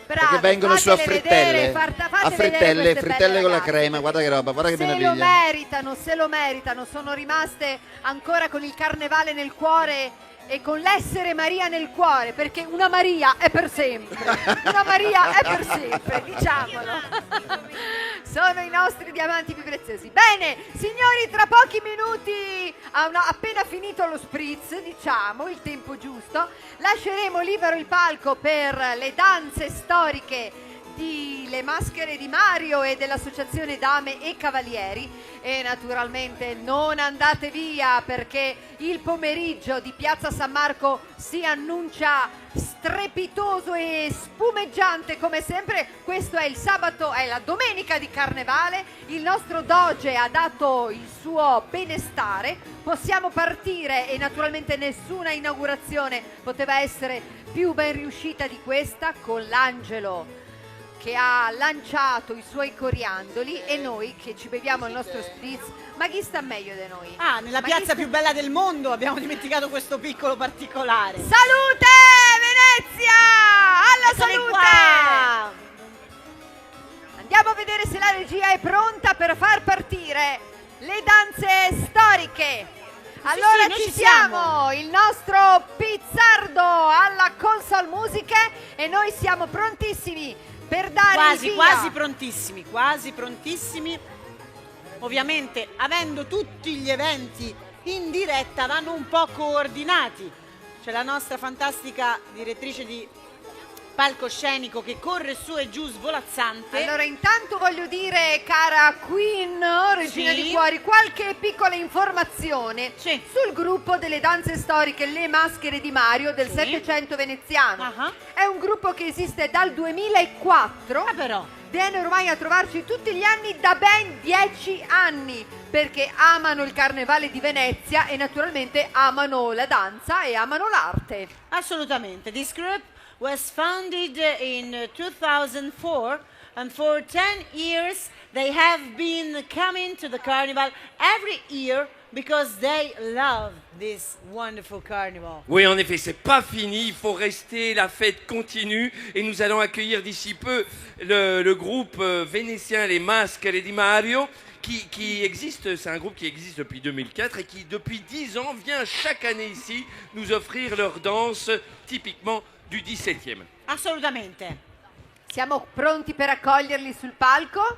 Brave, Perché vengono su a fatele frittelle, vedere, a fate vedere queste frittelle belle con la ragazze. crema, guarda che roba, guarda che Se lo meraviglia. meritano, sono rimaste ancora con il carnevale nel cuore e con l'essere Maria nel cuore, perché una Maria è per sempre, una Maria è per sempre, diciamolo. Sono i nostri diamanti più preziosi. Bene, signori, tra pochi minuti, appena finito lo spritz, diciamo, il tempo giusto, lasceremo libero il palco per le danze storiche di Le Maschere di Mario e dell'Associazione Dame e Cavalieri. E naturalmente non andate via, perché il pomeriggio di Piazza San Marco si annuncia strepitoso e spumeggiante come sempre. Questo è il sabato, è la domenica di Carnevale. Il nostro Doge ha dato il suo benestare. Possiamo partire e naturalmente nessuna inaugurazione poteva essere più ben riuscita di questa, con l'Angelo che ha lanciato i suoi coriandoli e noi che ci beviamo il nostro spritz. Ma chi sta meglio di noi? Ah, nella piazza più bella del mondo abbiamo dimenticato questo piccolo particolare. Salute Venezia! Alla Eccoli salute! qua! Andiamo a vedere se la regia è pronta per far partire le danze storiche. Allora noi ci ci siamo, il nostro Pizzardo alla console musiche e noi siamo prontissimi per dare il via. Quasi prontissimi. Ovviamente, avendo tutti gli eventi in diretta, vanno un po' coordinati. C'è la nostra fantastica direttrice di palcoscenico che corre su e giù svolazzante. Allora intanto voglio dire, cara Queen, regina Sì. di cuori, qualche piccola informazione sul gruppo delle danze storiche Le Maschere di Mario del Settecento veneziano. È un gruppo che esiste dal 2004. Però viene ormai a trovarci tutti gli anni da ben 10 anni, perché amano il Carnevale di Venezia e naturalmente amano la danza e amano l'arte. Assolutamente. This group was founded in 2004 and for 10 years they have been coming to the carnival every year because they love this wonderful carnival. Oui, en effet, c'est pas fini, il faut rester, la fête continue et nous allons accueillir d'ici peu le groupe vénétien Les Maschere di Mario qui existe, c'est un groupe qui existe depuis 2004 et qui depuis 10 ans vient chaque année ici nous offrir leur danse typiquement du 17e. Assolutamente. Siamo pronti per accoglierli sul palco?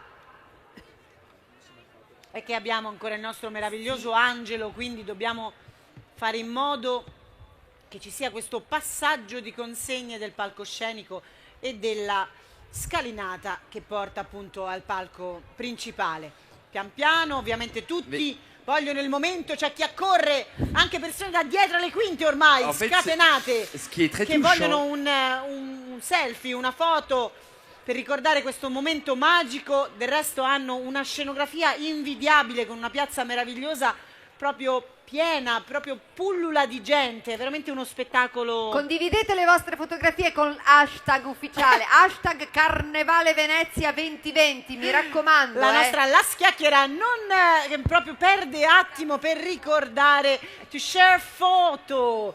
E che abbiamo ancora il nostro meraviglioso Angelo, quindi dobbiamo fare in modo che ci sia questo passaggio di consegne del palcoscenico e della scalinata che porta appunto al palco principale. Pian piano, ovviamente tutti vogliono il momento, c'è chi accorre, anche persone da dietro le quinte ormai, scatenate, che vogliono un selfie, una foto per ricordare questo momento magico. Del resto hanno una scenografia invidiabile con una piazza meravigliosa, proprio piena, proprio pullula di gente, veramente uno spettacolo. Condividete le vostre fotografie con hashtag ufficiale, hashtag Carnevale Venezia 2020, mi raccomando. La nostra La Schiacchiera non proprio perde attimo per ricordare to share photo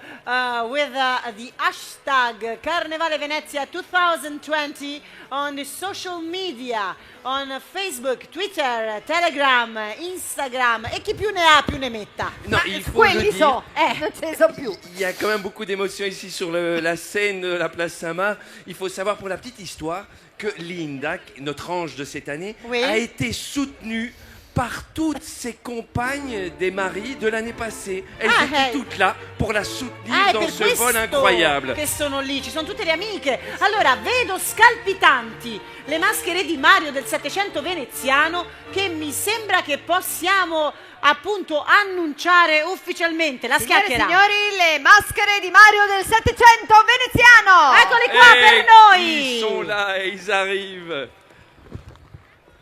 with the hashtag Carnevale Venezia 2020 on the social media, on Facebook, Twitter, Telegram, Instagram e chi più ne ha più ne metta. Non, il faut le dire, non ce ne so più. il y a quand même beaucoup d'émotions ici sur la scène de la place Saint-Marc. Il faut savoir pour la petite histoire que Linda, notre ange de cette année, a été soutenue par toutes ses compagnes des maris de l'année passée. Elles étaient toutes là pour la soutenir dans ce vol incroyable. Che sono lì, ci sono tutte le amiche. Allora, vedo scalpitanti le maschere di Mario del Settecento veneziano, che mi sembra che possiamo appunto annunciare ufficialmente. La Schiacchiera. Signori, le maschere di Mario del Settecento veneziano. Eccole qua per noi. Ils sont là et ils arrivent.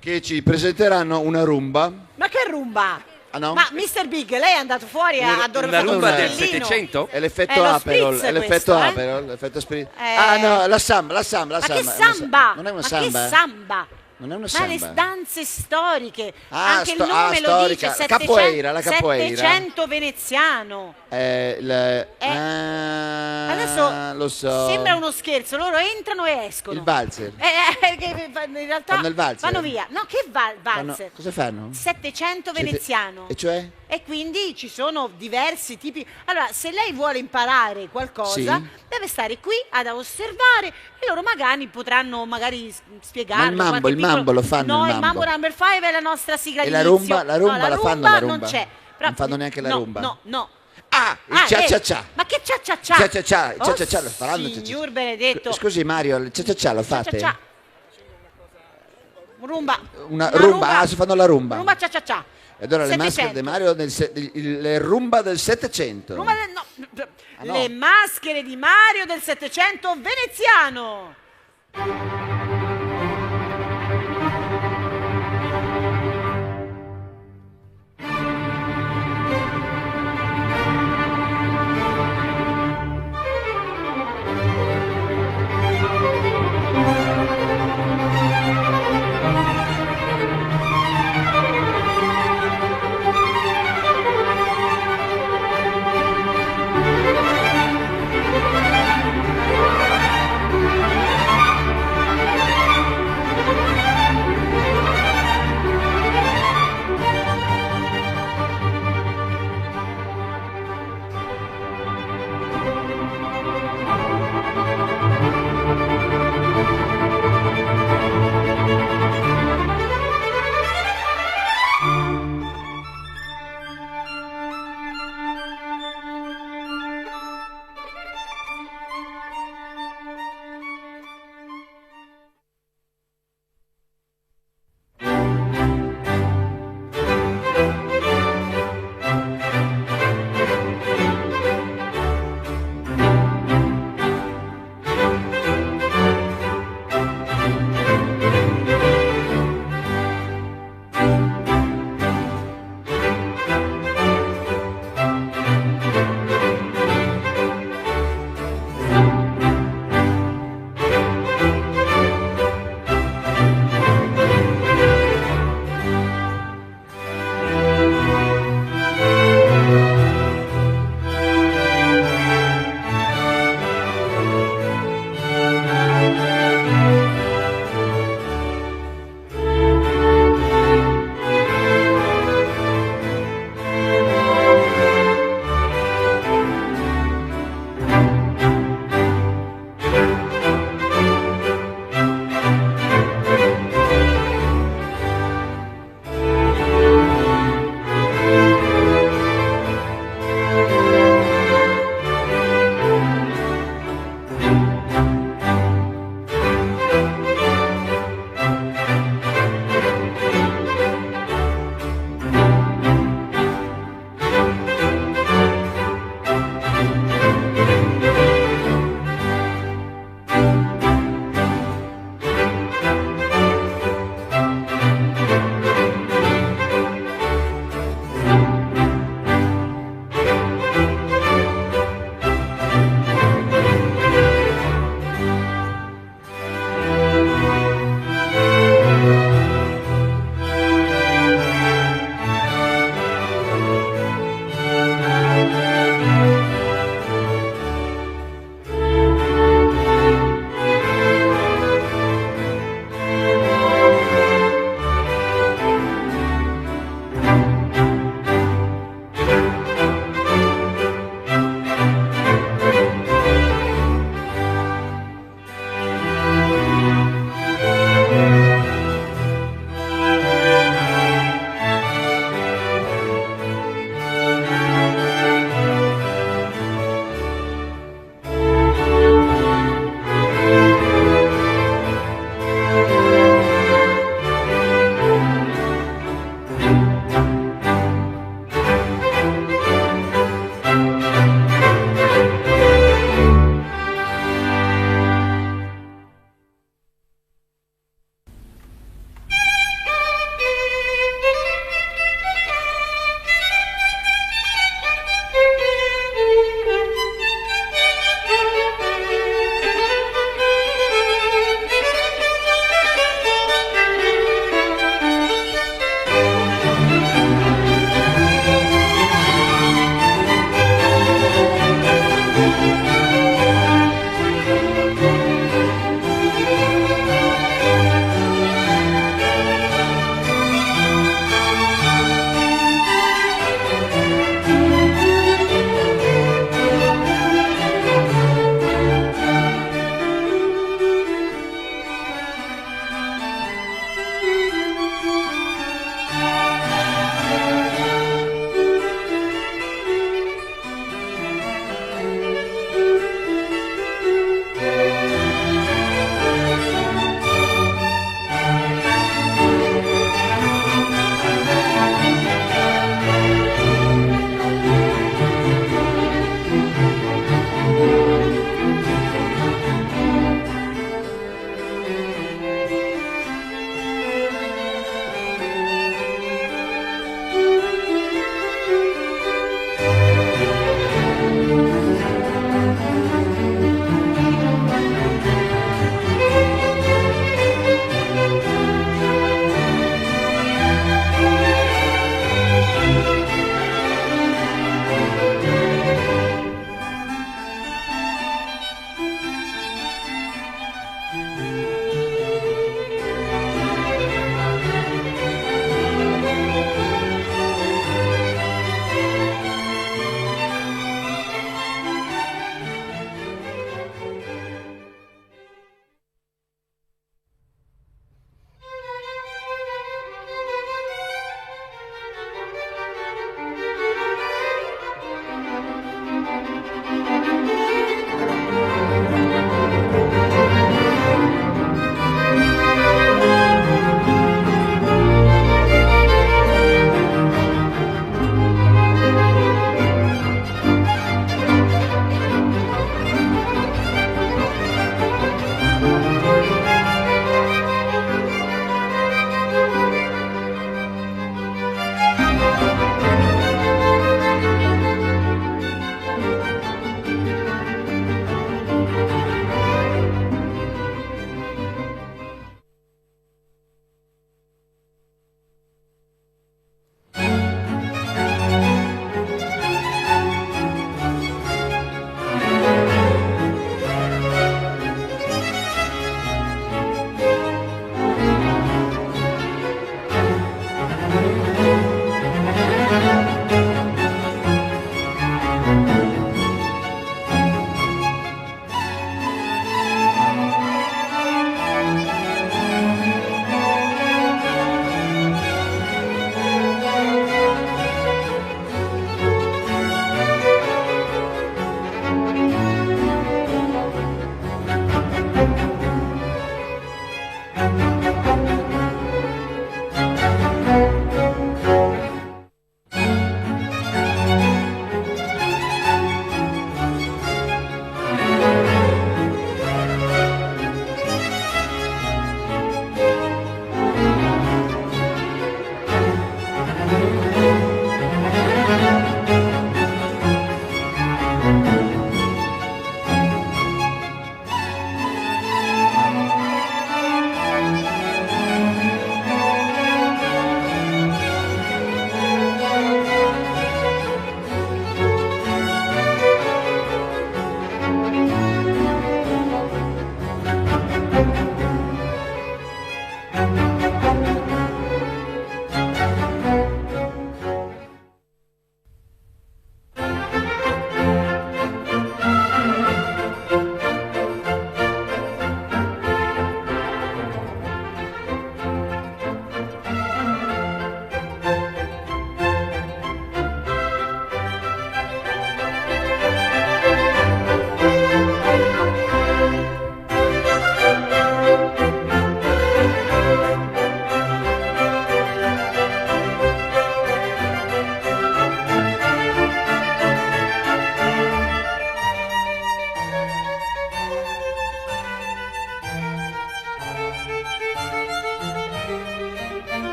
Che ci presenteranno una rumba. Ma che rumba? Ah, no? Ma Mr. Big, lei è andato fuori a Una rumba del Settecento? È l'effetto Aperol, è l'effetto Aperol, l'effetto spritz. Ah no, la samba. Ma che samba? Non è una Ma samba. che samba? Non è una Ma samba. le danze storiche, Ah, anche il nome lo storica. dice, La capoeira, la capoeira. Settecento veneziano. Adesso lo so. sembra uno scherzo, loro entrano e escono. Il valzer. Che in realtà Fanno il valzer. vanno via. No, che valzer? Cosa fanno? Settecento veneziano. E cioè? E quindi ci sono diversi tipi. Allora, se lei vuole imparare qualcosa, deve stare qui ad osservare e loro magari potranno spiegarlo. Ma il mambo lo fanno. No, il mambo number 5 è la nostra sigla E di la inizio. rumba? La rumba no, la fanno la rumba? Non c'è. Non fanno neanche la rumba? No. Ah, il cia-cia-cia. Ma che cia-cia-cia? Cia-cia-cia, il cia-cia-cia lo faranno. Signor benedetto. Scusi Mario, il cia-cia-cia lo fate? Cia-cia-cia. Rumba. Una rumba, si fanno la rumba. Rumba cia-cia-cia. E allora le maschere 700. di Mario, le rumba del 700. No. Le maschere di Mario del 700 veneziano.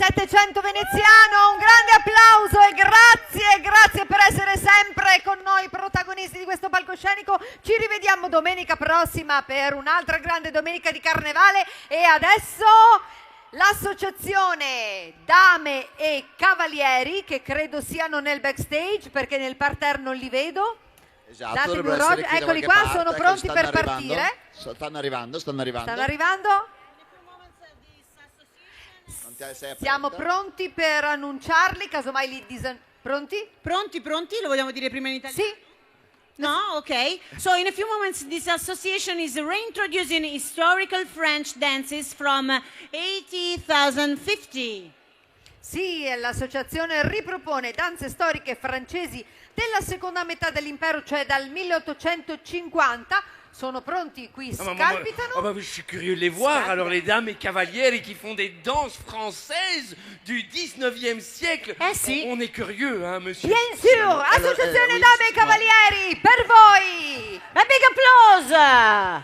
Settecento veneziano, un grande applauso e grazie per essere sempre con noi protagonisti di questo palcoscenico. Ci rivediamo domenica prossima per un'altra grande domenica di carnevale e adesso l'associazione Dame e Cavalieri, che credo siano nel backstage perché nel parterre non li vedo. Esatto, Datemi un dovrebbero essere qui da eccoli qualche qua, parte, sono ecco, pronti stanno per arrivando. partire. Stanno arrivando. Stanno arrivando? Siamo pronti per annunciarli, casomai li pronti? Pronti? Lo vogliamo dire prima in italiano? Sì. No? Okay. So in a few moments this association is reintroducing historical French dances from 80,050. Sì, l'associazione ripropone danze storiche francesi della seconda metà dell'impero, cioè dal 1850. Sono pronti qui, scalpitano. Je suis curieux de les voir, alors les dames et cavalieri qui font des danses françaises du 19e siècle. Sì. On est curieux, hein, monsieur. Bien sûr, associazione Dame e Cavalieri, per voi! A big applause!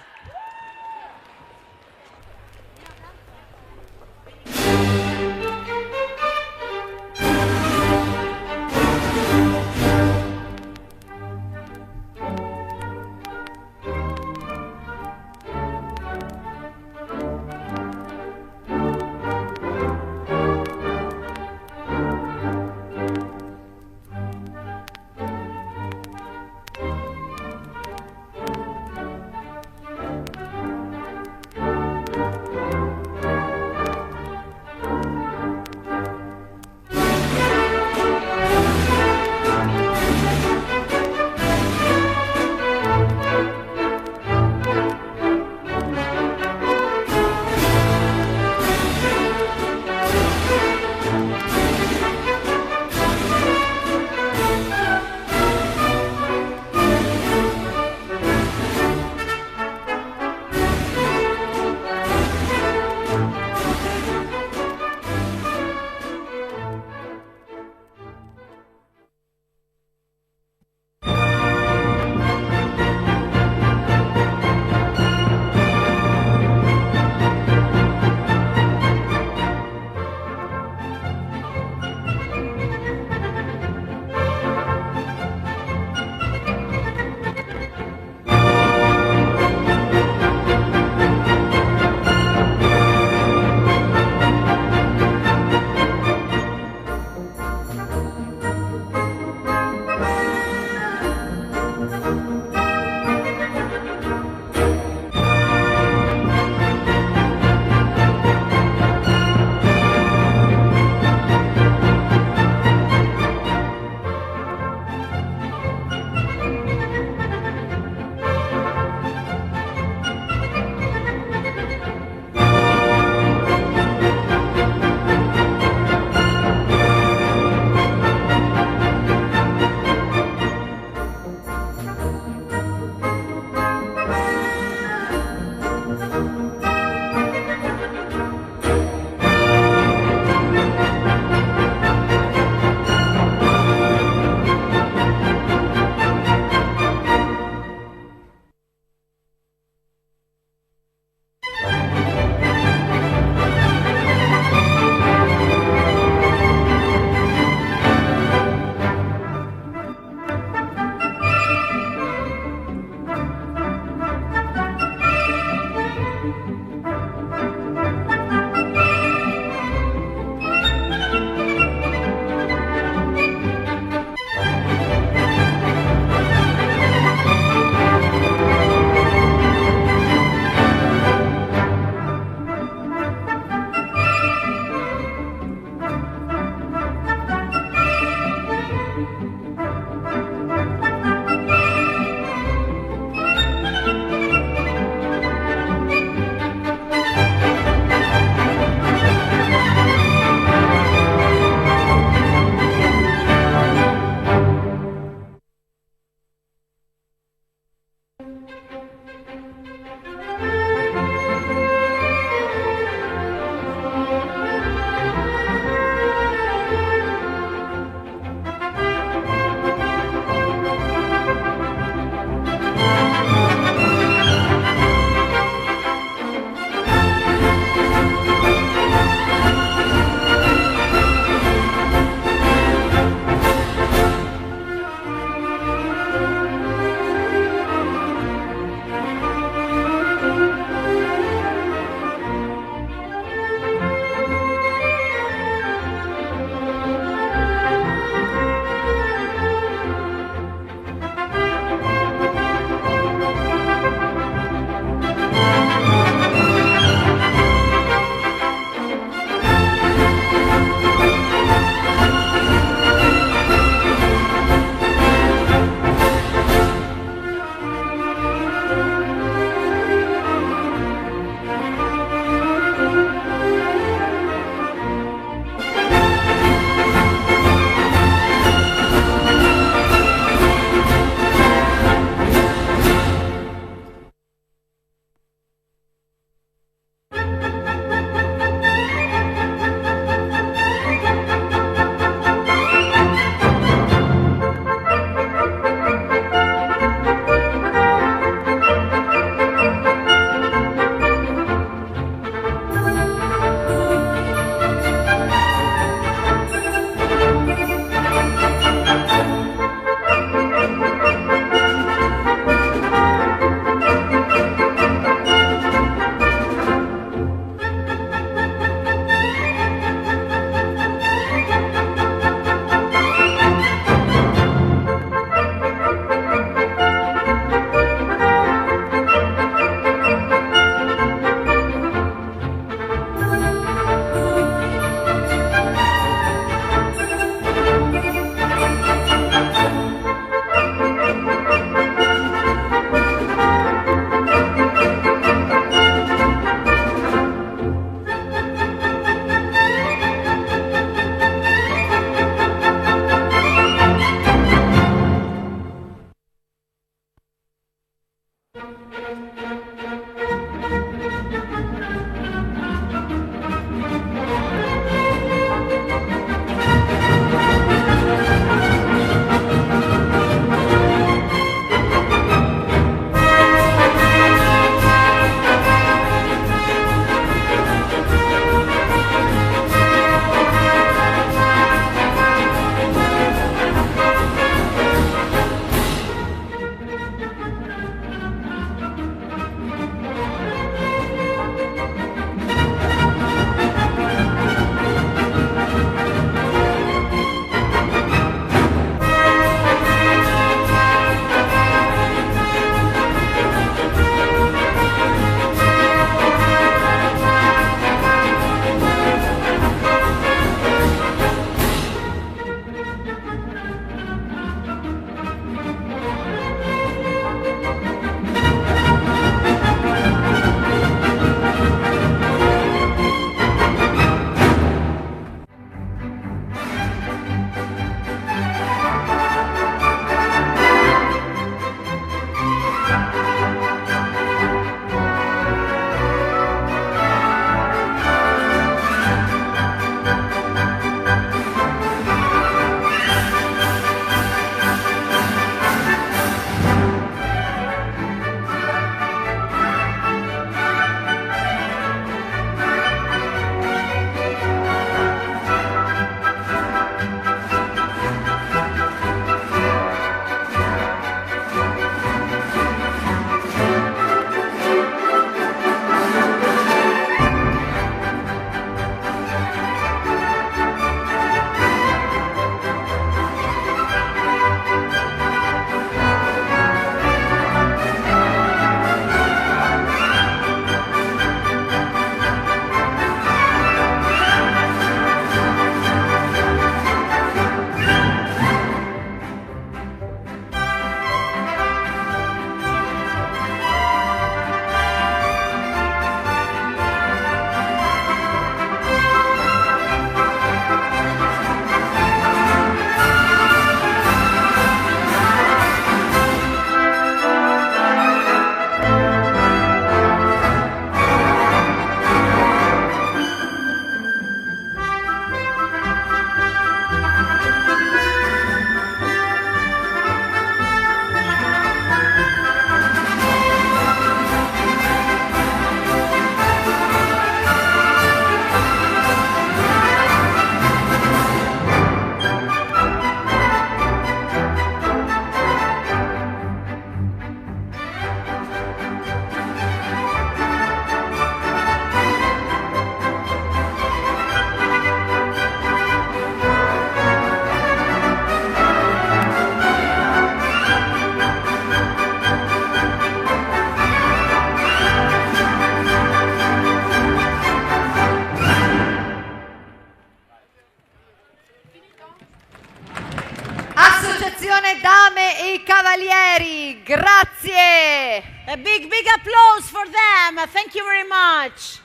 Associazione Dame e Cavalieri, grazie. A big applause for them. Thank you very much.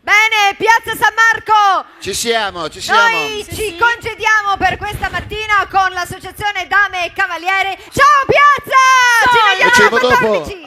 Bene, Piazza San Marco. Ci siamo. Noi ci congediamo per questa mattina con l'associazione Dame e Cavalieri. Ciao Piazza! Ci vediamo a 14.